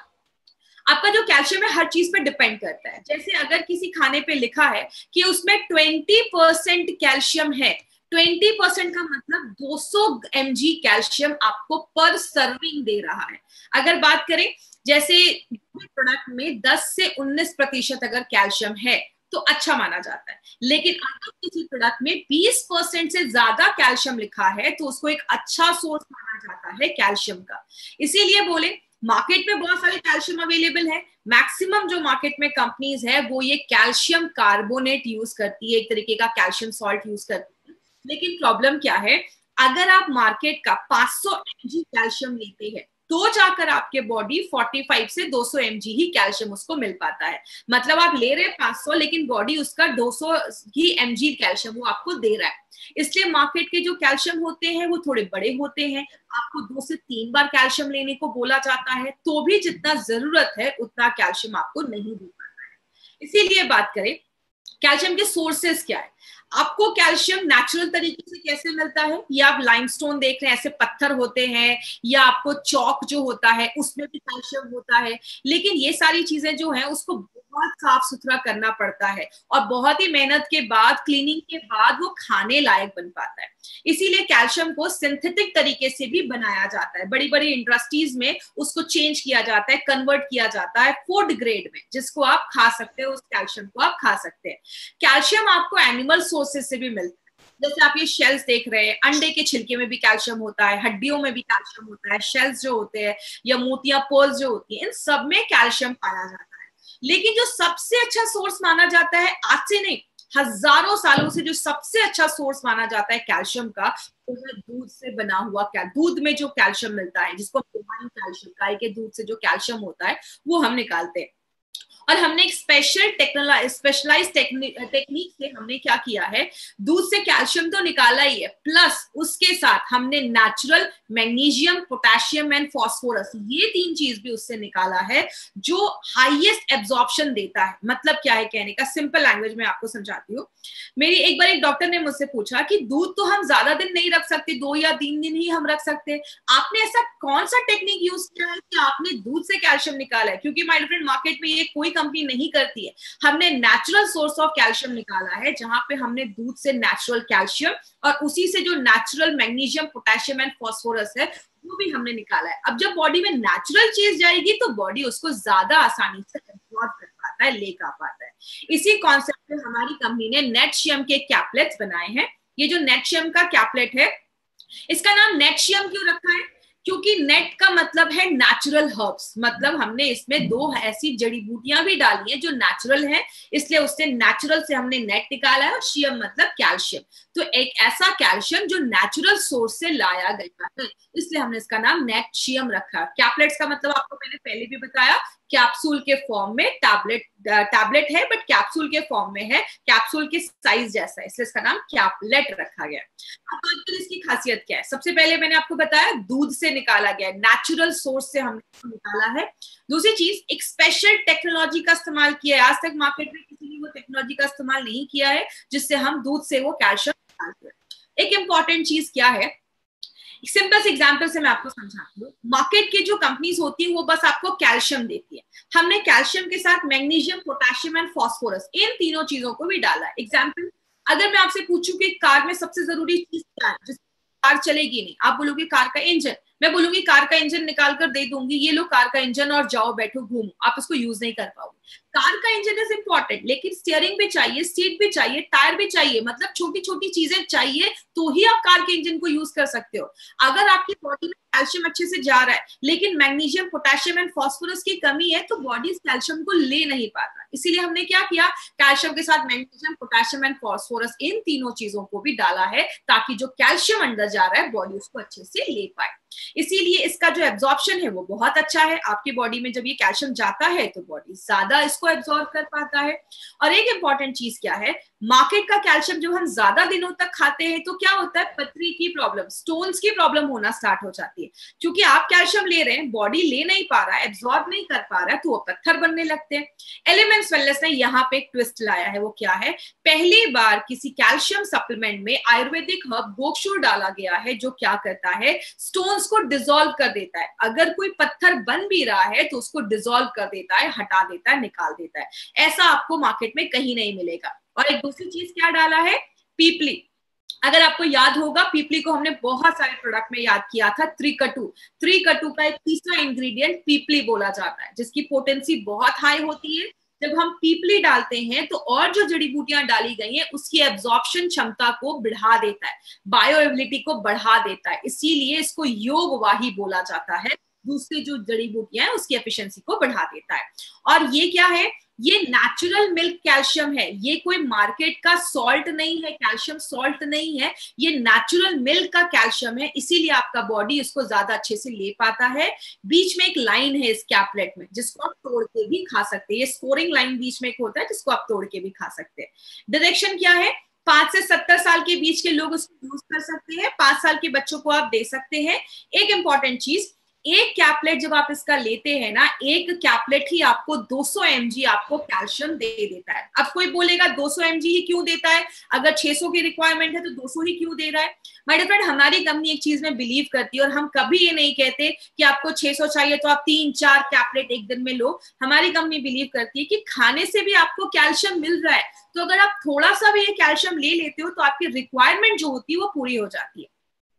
आपका जो कैल्शियम है हर चीज पे डिपेंड करता है। जैसे अगर किसी खाने पे लिखा है कि उसमें 20% कैल्शियम है, 20% का मतलब 200 mg कैल्शियम आपको पर सर्विंग दे रहा है। अगर बात करें जैसे प्रोडक्ट में 10 से 19% अगर कैल्शियम है तो अच्छा माना जाता है, लेकिन अगर किसी प्रोडक्ट में 20% से ज्यादा कैल्शियम लिखा है तो उसको एक अच्छा सोर्स माना जाता है कैल्शियम का। इसीलिए बोले मार्केट में बहुत सारे कैल्शियम अवेलेबल है, मैक्सिमम जो मार्केट में कंपनीज है वो ये कैल्शियम कार्बोनेट यूज करती है, एक तरीके का कैल्शियम सॉल्ट यूज करती है। लेकिन प्रॉब्लम क्या है, अगर आप मार्केट का 500 mg कैल्शियम लेते हैं तो जाकर आपके बॉडी 45 से 200 mg ही कैल्शियम उसको मिल पाता है। मतलब आप ले रहे हैं 500 लेकिन बॉडी उसका 200 ही mg कैल्शियम वो आपको दे रहा है। इसलिए मार्केट के जो कैल्शियम होते हैं वो थोड़े बड़े होते हैं, आपको 2 से 3 बार कैल्शियम लेने को बोला जाता है, तो भी जितना जरूरत है उतना कैल्शियम आपको नहीं दे पाता है। इसीलिए बात करें कैल्शियम के सोर्सेस क्या है, आपको कैल्शियम नेचुरल तरीके से कैसे मिलता है, ये आप लाइमस्टोन देख रहे हैं, ऐसे पत्थर होते हैं, या आपको चौक जो होता है उसमें भी कैल्शियम होता है। लेकिन ये सारी चीजें जो है उसको बहुत साफ सुथरा करना पड़ता है, और बहुत ही मेहनत के बाद, क्लीनिंग के बाद वो खाने लायक बन पाता है। इसीलिए कैल्शियम को सिंथेटिक तरीके से भी बनाया जाता है, बड़ी बड़ी इंडस्ट्रीज में उसको चेंज किया जाता है, कन्वर्ट किया जाता है फूड ग्रेड में, जिसको आप खा सकते हो, उस कैल्शियम को आप खा सकते हैं। कैल्शियम आपको एनिमल सोर्सेस से भी मिलता है, जैसे आप ये शेल्स देख रहे हैं, अंडे के छिलके में भी कैल्शियम होता है, हड्डियों में भी कैल्शियम होता है, शेल्स जो होते हैं या मोतियां पर्ल्स जो होती है, इन सब में कैल्शियम पाया जाता है। लेकिन जो सबसे अच्छा सोर्स माना जाता है, आज से नहीं हजारों सालों से जो सबसे अच्छा सोर्स माना जाता है कैल्शियम का, वो है दूध से बना हुआ दूध में जो कैल्शियम मिलता है, जिसको कैल्शियम, गाय के दूध से जो कैल्शियम होता है वो हम निकालते हैं। और हमने एक स्पेशलाइज टेक्निक से हमने क्या किया है, दूध से कैल्शियम तो निकाला ही है, प्लस उसके साथ हमने natural magnesium, potassium and phosphorus, ये 3 चीज भी उससे निकाला है जो हाईएस्ट एब्जॉर्प्शन देता है। मतलब क्या है कहने का, सिंपल लैंग्वेज में आपको समझाती हूँ। मेरी एक बार एक डॉक्टर ने मुझसे पूछा कि दूध तो हम ज्यादा दिन नहीं रख सकते, 2 या 3 दिन ही हम रख सकते हैं, आपने ऐसा कौन सा टेक्निक यूज किया है कि आपने दूध से कैल्शियम निकाला है? क्योंकि माय फ्रेंड मार्केट में ये कोई कंपनी नहीं करती है, हमने नेचुरल सोर्स ऑफ कैल्शियम निकाला है, जहां पे हमने दूध से नेचुरल कैल्शियम और उसी से जो natural magnesium, potassium and phosphorus है वो भी हमने निकाला है। अब जब बॉडी में नेचुरल चीज जाएगी तो बॉडी उसको ज्यादा आसानी से एब्जॉर्ब कर पाता है, ले का पाता है। इसी कॉन्सेप्ट पे हमारी कंपनी ने नेटशियम के कैपलेट्स बनाए हैं। ये जो नेटशियम का कैपलेट है, इसका नाम नेटशियम क्यों रखा है? क्योंकि नेट का मतलब है नेचुरल हर्ब्स, मतलब हमने इसमें दो ऐसी जड़ी बूटियां भी डाली हैं जो नेचुरल हैं, इसलिए उससे नेचुरल से हमने नेट निकाला है। और शियम मतलब कैल्शियम, तो एक ऐसा कैल्शियम जो नेचुरल सोर्स से लाया गया है, इसलिए हमने इसका नाम नेटशियम रखा है। कैपलेट्स का मतलब आपको मैंने पहले भी बताया, कैप्सूल के फॉर्म में, टैबलेट है बट कैप्सूल के फॉर्म में है, कैप्सूल के साइज जैसा है, इसलिए इसका नाम कैपलेट रखा गया। अब बात करें इसकी खासियत क्या है। सबसे पहले मैंने आपको बताया दूध से निकाला गया, नेचुरल सोर्स से हमने इसको निकाला है। दूसरी चीज, एक स्पेशल टेक्नोलॉजी का इस्तेमाल किया है। आज तक मार्केट में किसी ने वो टेक्नोलॉजी का इस्तेमाल नहीं किया है जिससे हम दूध से वो कैल्शियम निकालते हैं। एक इंपॉर्टेंट चीज क्या है, सिंपल से एग्जांपल से मैं आपको समझाती हूँ। मार्केट की जो कंपनीज होती है वो बस आपको कैल्शियम देती है, हमने कैल्शियम के साथ मैग्नीशियम, पोटेशियम एंड फास्फोरस, इन तीनों चीजों को भी डाला है। एग्जांपल, अगर मैं आपसे पूछूं कि कार में सबसे जरूरी चीज क्या है, जिस कार चलेगी नहीं, आप बोलोगे कार का इंजन, मैं बोलूंगी कार का इंजन निकाल कर दे दूंगी, ये लो कार का इंजन और जाओ बैठो घूमो, आप उसको यूज नहीं कर पाओगे। कार का इंजन इज इंपॉर्टेंट, लेकिन स्टीयरिंग भी चाहिए, सीट भी चाहिए, टायर भी चाहिए, मतलब छोटी छोटी चीजें चाहिए तो ही आप कार के इंजन को यूज कर सकते हो। अगर आपकी बॉडी में कैल्शियम अच्छे से जा रहा है लेकिन मैग्नीशियम, पोटेशियम एंड फास्फोरस की कमी है, तो बॉडी इस कैल्शियम को ले नहीं पाता। इसीलिए हमने क्या किया, कैल्शियम के साथ मैग्नीशियम, पोटेशियम एंड फास्फोरस, इन तीनों चीजों को भी डाला है ताकि जो कैल्शियम अंदर जा रहा है बॉडी उसको अच्छे से ले पाए। इसीलिए इसका जो एब्जॉर्प्शन है वो बहुत अच्छा है। आपकी बॉडी में जब ये कैल्शियम जाता है तो बॉडी ज्यादा इसको एब्जॉर्ब कर पाता है। और एक इंपॉर्टेंट चीज क्या है, मार्केट का कैल्शियम जब हम ज्यादा दिनों तक खाते हैं तो क्या होता है, पथरी की प्रॉब्लम, स्टोन्स की प्रॉब्लम होना स्टार्ट हो जाती है। क्योंकि आप कैल्शियम ले रहे हैं, बॉडी ले नहीं पा रहा है, एब्जॉर्ब नहीं कर पा रहा है, तो वो पत्थर बनने लगते हैं। एलिमेंट्स वेलनेस ने यहाँ पे एक ट्विस्ट लाया है, वो क्या है, पहली बार किसी कैल्शियम सप्लीमेंट में आयुर्वेदिक हर्ब गोक्षुर डाला गया है, जो क्या करता है, स्टोन्स को डिसॉल्व कर देता है। अगर कोई पत्थर बन भी रहा है तो उसको डिसॉल्व कर देता है, हटा देता है, निकाल देता है। ऐसा आपको मार्केट में कहीं नहीं मिलेगा। और एक दूसरी चीज क्या डाला है, पीपली। अगर आपको याद होगा, पीपली को हमने बहुत सारे प्रोडक्ट में याद किया था, त्रिकटु का एक तीसरा इंग्रेडिएंट पीपली बोला जाता है, जिसकी पोटेंसी बहुत हाई होती है। जब हम पीपली डालते हैं तो और जो जड़ी बूटियां डाली गई हैं उसकी एब्जॉर्प्शन क्षमता को बढ़ा देता है, बायोएबिलिटी को बढ़ा देता है, इसीलिए इसको योगवाही बोला जाता है। दूसरी जो जड़ी बूटियां हैं उसकी एफिशिएंसी को बढ़ा देता है। और ये क्या है, ये नेचुरल मिल्क कैल्शियम है, ये कोई मार्केट का सॉल्ट नहीं है, कैल्शियम सॉल्ट नहीं है, ये नेचुरल मिल्क का कैल्शियम है, इसीलिए आपका बॉडी इसको ज्यादा अच्छे से ले पाता है। बीच में एक लाइन है इस कैपलेट में जिसको आप तोड़ के भी खा सकते हैं, ये स्कोरिंग लाइन बीच में एक होता है जिसको आप तोड़ के भी खा सकते हैं। डायरेक्शन क्या है, 5 से 70 साल के बीच के लोग उसको यूज कर सकते हैं, 5 साल के बच्चों को आप दे सकते हैं। एक इंपॉर्टेंट चीज, एक कैपलेट जब आप इसका लेते हैं ना, एक कैपलेट ही आपको 200 mg आपको कैल्शियम दे देता है। अब कोई बोलेगा 200 mg ही क्यों देता है, अगर 600 की रिक्वायरमेंट है तो 200 ही क्यों दे रहा है। माय डियर फ्रेंड, हमारी कंपनी एक चीज में बिलीव करती है और हम कभी ये नहीं कहते कि आपको 600 चाहिए तो आप 3-4 कैपलेट एक दिन में लो। हमारी कंपनी बिलीव करती है कि खाने से भी आपको कैल्शियम मिल रहा है, तो अगर आप थोड़ा सा भी ये कैल्शियम ले लेते हो तो आपकी रिक्वायरमेंट जो होती है वो पूरी हो जाती है।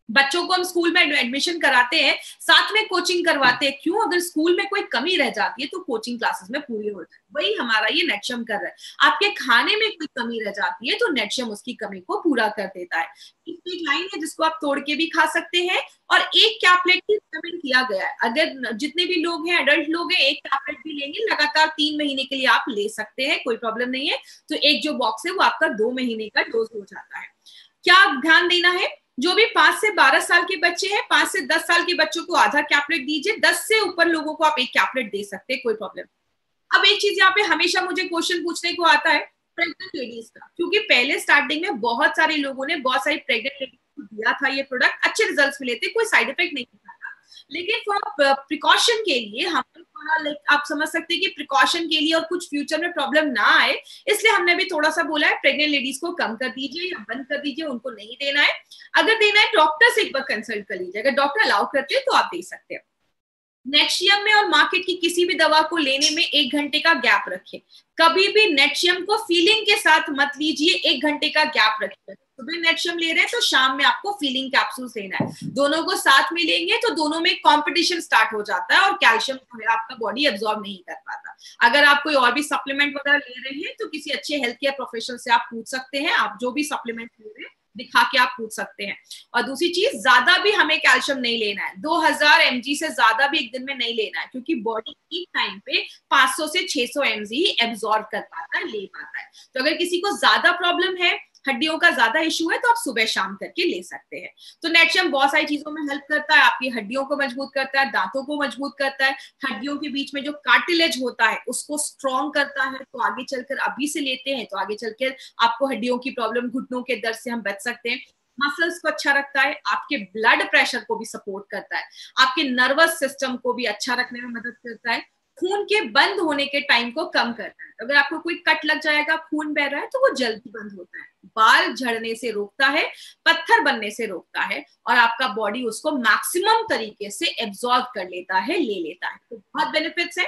बच्चों को हम स्कूल में एडमिशन कराते हैं, साथ में कोचिंग करवाते हैं, क्यों, अगर स्कूल में कोई कमी रह जाती है तो कोचिंग क्लासेस में पूरी हो जाए। वही हमारा ये नेटशियम कर रहा है। आपके खाने में कोई कमी रह जाती है तो नेटशियम उसकी कमी को पूरा कर देता है। एक लाइन है जिसको आप तोड़ के भी खा सकते हैं। और एक कैपलेट की रिकमेंड किया गया है, अगर जितने भी लोग हैं, एडल्ट लोग हैं, एक कैपलेट भी लेंगे लगातार 3 महीने के लिए आप ले सकते हैं, कोई प्रॉब्लम नहीं है। तो एक जो बॉक्स है वो आपका 2 महीने का डोज हो जाता है। क्या ध्यान देना है, जो भी 5 से 12 साल के बच्चे हैं, 5 से 10 साल के बच्चों को आधा कैपलेट दीजिए, 10 से ऊपर लोगों को आप एक कैपलेट दे सकते हैं, कोई प्रॉब्लम। अब एक चीज यहाँ पे हमेशा मुझे क्वेश्चन पूछने को आता है प्रेग्नेंट लेडीज का, क्योंकि पहले स्टार्टिंग में बहुत सारे लोगों ने बहुत सारी प्रेग्नेंट लेडीज को दिया था ये प्रोडक्ट, अच्छे रिजल्ट्स मिले थे, कोई साइड इफेक्ट नहीं था। लेकिन फॉर प्रिकॉशन के लिए हम थोड़ा, आप समझ सकते हैं कि प्रिकॉशन के लिए और कुछ फ्यूचर में प्रॉब्लम ना आए, इसलिए हमने भी थोड़ा सा बोला है प्रेग्नेंट लेडीज को कम कर दीजिए या बंद कर दीजिए, उनको नहीं देना है। अगर देना है डॉक्टर से एक बार कंसल्ट कर लीजिए, अगर डॉक्टर अलाउ करते हैं तो आप दे सकते हैं। नेटशियम में और मार्केट की किसी भी दवा को लेने में 1 घंटे का गैप रखें। कभी भी नेटशियम को फीलिंग के साथ मत लीजिए, 1 घंटे का गैप रखिए। सुबह नेटशियम ले रहे हैं तो शाम में आपको फीलिंग कैप्सूल लेना है। दोनों को साथ में लेंगे तो दोनों में कंपटीशन स्टार्ट हो जाता है और कैल्शियम जो है आपका बॉडी एब्जॉर्ब नहीं कर पाता। अगर आप कोई और भी सप्लीमेंट वगैरह ले रहे हैं तो किसी अच्छे हेल्थ केयर प्रोफेशनल से आप पूछ सकते हैं। आप जो भी सप्लीमेंट ले रहे हैं दिखा के आप पूछ सकते हैं। और दूसरी चीज, ज्यादा भी हमें कैल्शियम नहीं लेना है। 2000 mg से ज्यादा भी एक दिन में नहीं लेना है, क्योंकि बॉडी एक टाइम पे 500 से 600 mg ही एब्जॉर्ब कर पाता है, ले पाता है। तो अगर किसी को ज्यादा प्रॉब्लम है, हड्डियों का ज्यादा इशू है, तो आप सुबह शाम करके ले सकते हैं। तो नेटशियम बहुत सारी चीजों में हेल्प करता है। आपकी हड्डियों को मजबूत करता है, दांतों को मजबूत करता है, हड्डियों के बीच में जो कार्टिलेज होता है उसको स्ट्रॉन्ग करता है। तो आगे चलकर अभी से लेते हैं तो आगे चलकर आपको हड्डियों की प्रॉब्लम, घुटनों के दर्द से हम बच सकते हैं। मसल्स को अच्छा रखता है, आपके ब्लड प्रेशर को भी सपोर्ट करता है, आपके नर्वस सिस्टम को भी अच्छा रखने में मदद करता है, खून के बंद होने के टाइम को कम करता है। अगर आपको कोई कट लग जाएगा, खून बह रहा है, तो वो जल्दी बंद होता है। बाल झड़ने से रोकता है, पत्थर बनने से रोकता है, और आपका बॉडी उसको मैक्सिमम तरीके से एब्जॉर्ब कर लेता है, ले लेता है। तो बहुत बेनिफिट्स है।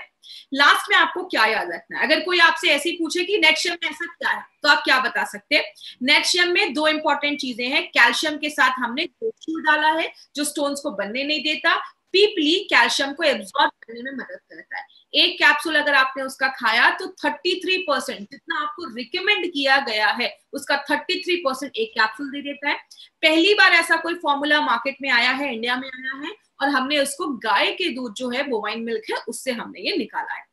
लास्ट में आपको क्या याद रखना है, अगर कोई आपसे ऐसे ही पूछे कि नेटशियम में ऐसा क्या है, तो आप क्या बता सकते हैं? नेटशियम में 2 इंपॉर्टेंट चीजें हैं। कैल्शियम के साथ हमने कैल्शियम डाला है जो स्टोन्स को बनने नहीं देता। पीपली कैल्शियम को एब्जॉर्ब करने में मदद करता है। एक कैप्सूल अगर आपने उसका खाया तो 33% जितना आपको रिकमेंड किया गया है उसका 33% एक कैप्सूल दे देता है। पहली बार ऐसा कोई फॉर्मूला मार्केट में आया है, इंडिया में आया है, और हमने उसको गाय के दूध जो है, बोवाइन मिल्क है, उससे हमने ये निकाला है।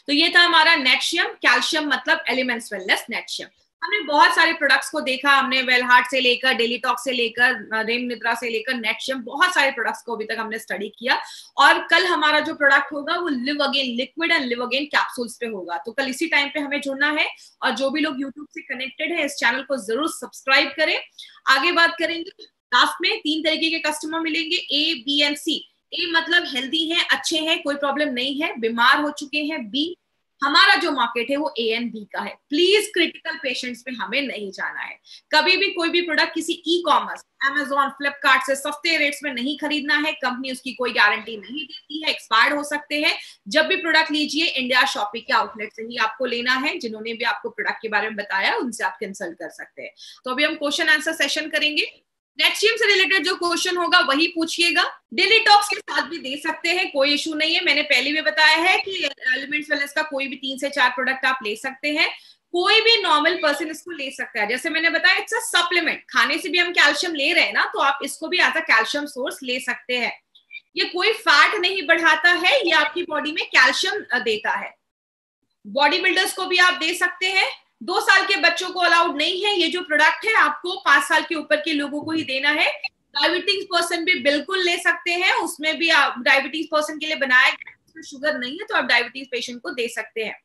तो ये था हमारा नेटशियम। कैल्शियम मतलब एलिमेंट्स वेलनेस नेटशियम। हमने बहुत सारे प्रोडक्ट्स को देखा, हमने वेलहार्ट से लेकर, डेली टॉक से लेकर, रेम निद्रा से लेकर नेटशियम, बहुत सारे प्रोडक्ट्स को अभी तक हमने स्टडी किया। और कल हमारा जो प्रोडक्ट होगा वो live again liquid and live again capsules पे होगा। तो कल इसी टाइम पे हमें जुड़ना है, और जो भी लोग यूट्यूब से कनेक्टेड है इस चैनल को जरूर सब्सक्राइब करें। आगे बात करेंगे। लास्ट में 3 तरीके के कस्टमर मिलेंगे, ए, बी एंड सी। ए मतलब हेल्दी है, अच्छे हैं, कोई प्रॉब्लम नहीं है, बीमार हो चुके हैं। बी, हमारा जो मार्केट है वो ए एंड बी का है। प्लीज क्रिटिकल पेशेंट्स पे हमें नहीं जाना है। कभी भी कोई भी प्रोडक्ट किसी ई कॉमर्स, अमेजॉन, फ्लिपकार्ट से सस्ते रेट्स में नहीं खरीदना है। कंपनी उसकी कोई गारंटी नहीं देती है, एक्सपायर्ड हो सकते हैं। जब भी प्रोडक्ट लीजिए इंडिया शॉपिंग के आउटलेट से ही आपको लेना है। जिन्होंने भी आपको प्रोडक्ट के बारे में बताया उनसे आप कंसल्ट कर सकते हैं। तो अभी हम क्वेश्चन आंसर सेशन करेंगे। नेटशियम से रिलेटेड जो क्वेश्चन होगा वही पूछिएगा। डेली टॉक्स के साथ भी दे सकते हैं, कोई इशू नहीं है। मैंने पहले भी बताया है कि एलिमेंट्स वेलनेस का कोई भी 3 से 4 प्रोडक्ट आप ले सकते हैं। कोई भी नॉर्मल पर्सन इसको ले सकता है। जैसे मैंने बताया, इट्स अ सप्लीमेंट। खाने से भी हम कैल्शियम ले रहे हैं ना, तो आप इसको भी एज अ कैल्शियम सोर्स ले सकते हैं। ये कोई फैट नहीं बढ़ाता है, ये आपकी बॉडी में कैल्शियम देता है। बॉडी बिल्डर्स को भी आप दे सकते हैं। 2 साल के बच्चों को अलाउड नहीं है। ये जो प्रोडक्ट है आपको 5 साल के ऊपर के लोगों को ही देना है। डायबिटीज पर्सन भी बिल्कुल ले सकते हैं, उसमें भी आप डायबिटीज पर्सन के लिए बनाया गया, उसमें शुगर नहीं है, तो आप डायबिटीज पेशेंट को दे सकते हैं।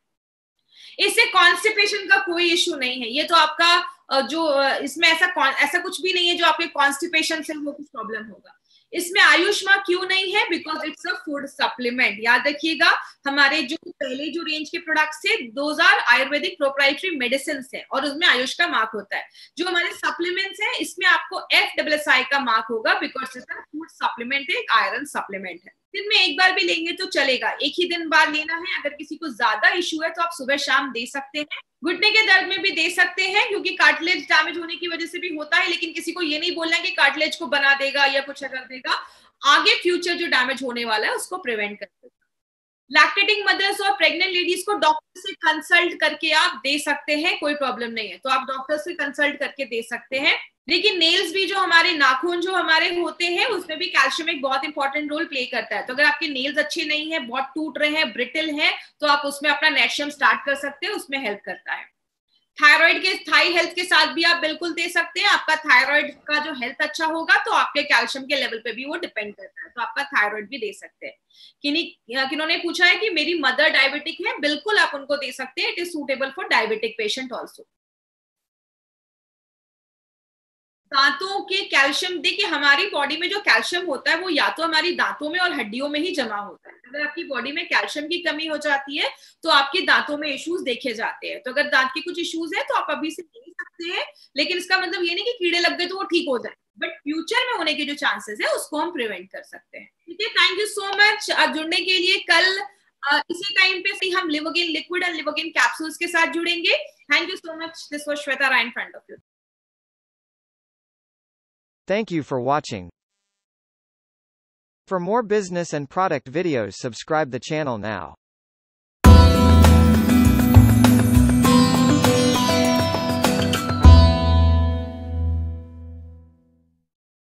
इससे कॉन्स्टिपेशन का कोई इश्यू नहीं है। ये तो आपका जो इसमें ऐसा कुछ भी नहीं है जो आपके कॉन्स्टिपेशन से वो कुछ प्रॉब्लम होगा। इसमें आयुष्मा क्यों नहीं है? Because it's a food supplement. याद रखिएगा, हमारे जो पहले जो रेंज के प्रोडक्ट्स थे 2000 आयुर्वेदिक प्रोप्राइटरी मेडिसिन है और उसमें आयुष का मार्क होता है। जो हमारे सप्लीमेंट्स है इसमें आपको FSSAI का मार्क होगा, because it's a food supplement है, एक आयरन सप्लीमेंट है। दिन में एक बार भी लेंगे तो चलेगा, एक ही दिन बाद लेना है। अगर किसी को ज्यादा इश्यू है तो आप सुबह शाम दे सकते हैं। घुटने के दर्द में भी दे सकते हैं, क्योंकि कार्टिलेज डैमेज होने की वजह से भी होता है। लेकिन किसी को ये नहीं बोलना है कि कार्टिलेज को बना देगा या कुछ कर देगा, आगे फ्यूचर जो डैमेज होने वाला है उसको प्रिवेंट कर देगा। लैक्टेटिंग मदर्स और प्रेग्नेंट लेडीज को डॉक्टर से कंसल्ट करके आप दे सकते हैं, कोई प्रॉब्लम नहीं है। तो आप डॉक्टर से कंसल्ट करके दे सकते हैं। लेकिन नेल्स भी, जो हमारे नाखून जो हमारे होते हैं, उसमें भी कैल्शियम एक बहुत इंपॉर्टेंट रोल प्ले करता है। तो अगर आपके नेल्स अच्छे नहीं है, बहुत टूट रहे हैं, ब्रिटल हैं, तो आप उसमें अपना नेटशियम स्टार्ट कर सकते हैं, उसमें हेल्प करता है। थायराइड के, थाई हेल्थ के साथ भी आप बिल्कुल दे सकते हैं। आपका थायराइड का जो हेल्थ अच्छा होगा तो आपके कैल्शियम के लेवल पे भी वो डिपेंड करता है, तो आपका थायराइड भी दे सकते हैं। किन्होंने पूछा है कि मेरी मदर डायबिटिक है, बिल्कुल आप उनको दे सकते हैं। It is suitable for diabetic patient also. दांतों के कैल्शियम, देखिए हमारी बॉडी में जो कैल्शियम होता है वो या तो हमारी दांतों में और हड्डियों में ही जमा होता है। अगर आपकी बॉडी में कैल्शियम की कमी हो जाती है तो आपके दांतों में इश्यूज देखे जाते हैं। तो अगर दांत के कुछ इश्यूज है तो आप अभी से ले सकते हैं, लेकिन इसका मतलब ये नहीं कि कीड़े लग गए तो वो ठीक हो जाए। बट फ्यूचर में होने के जो चांसेस है उसको हम प्रिवेंट कर सकते हैं. ठीक है, थैंक यू सो मच जुड़ने के लिए. कल इसी टाइम पे हम लिवोगेन लिक्विड और लिवोगेन कैप्सूल्स के साथ जुड़ेंगे. Thank you so much. This was Shweta Rai in front of you. Thank you for watching. For more business and product videos, subscribe the channel now.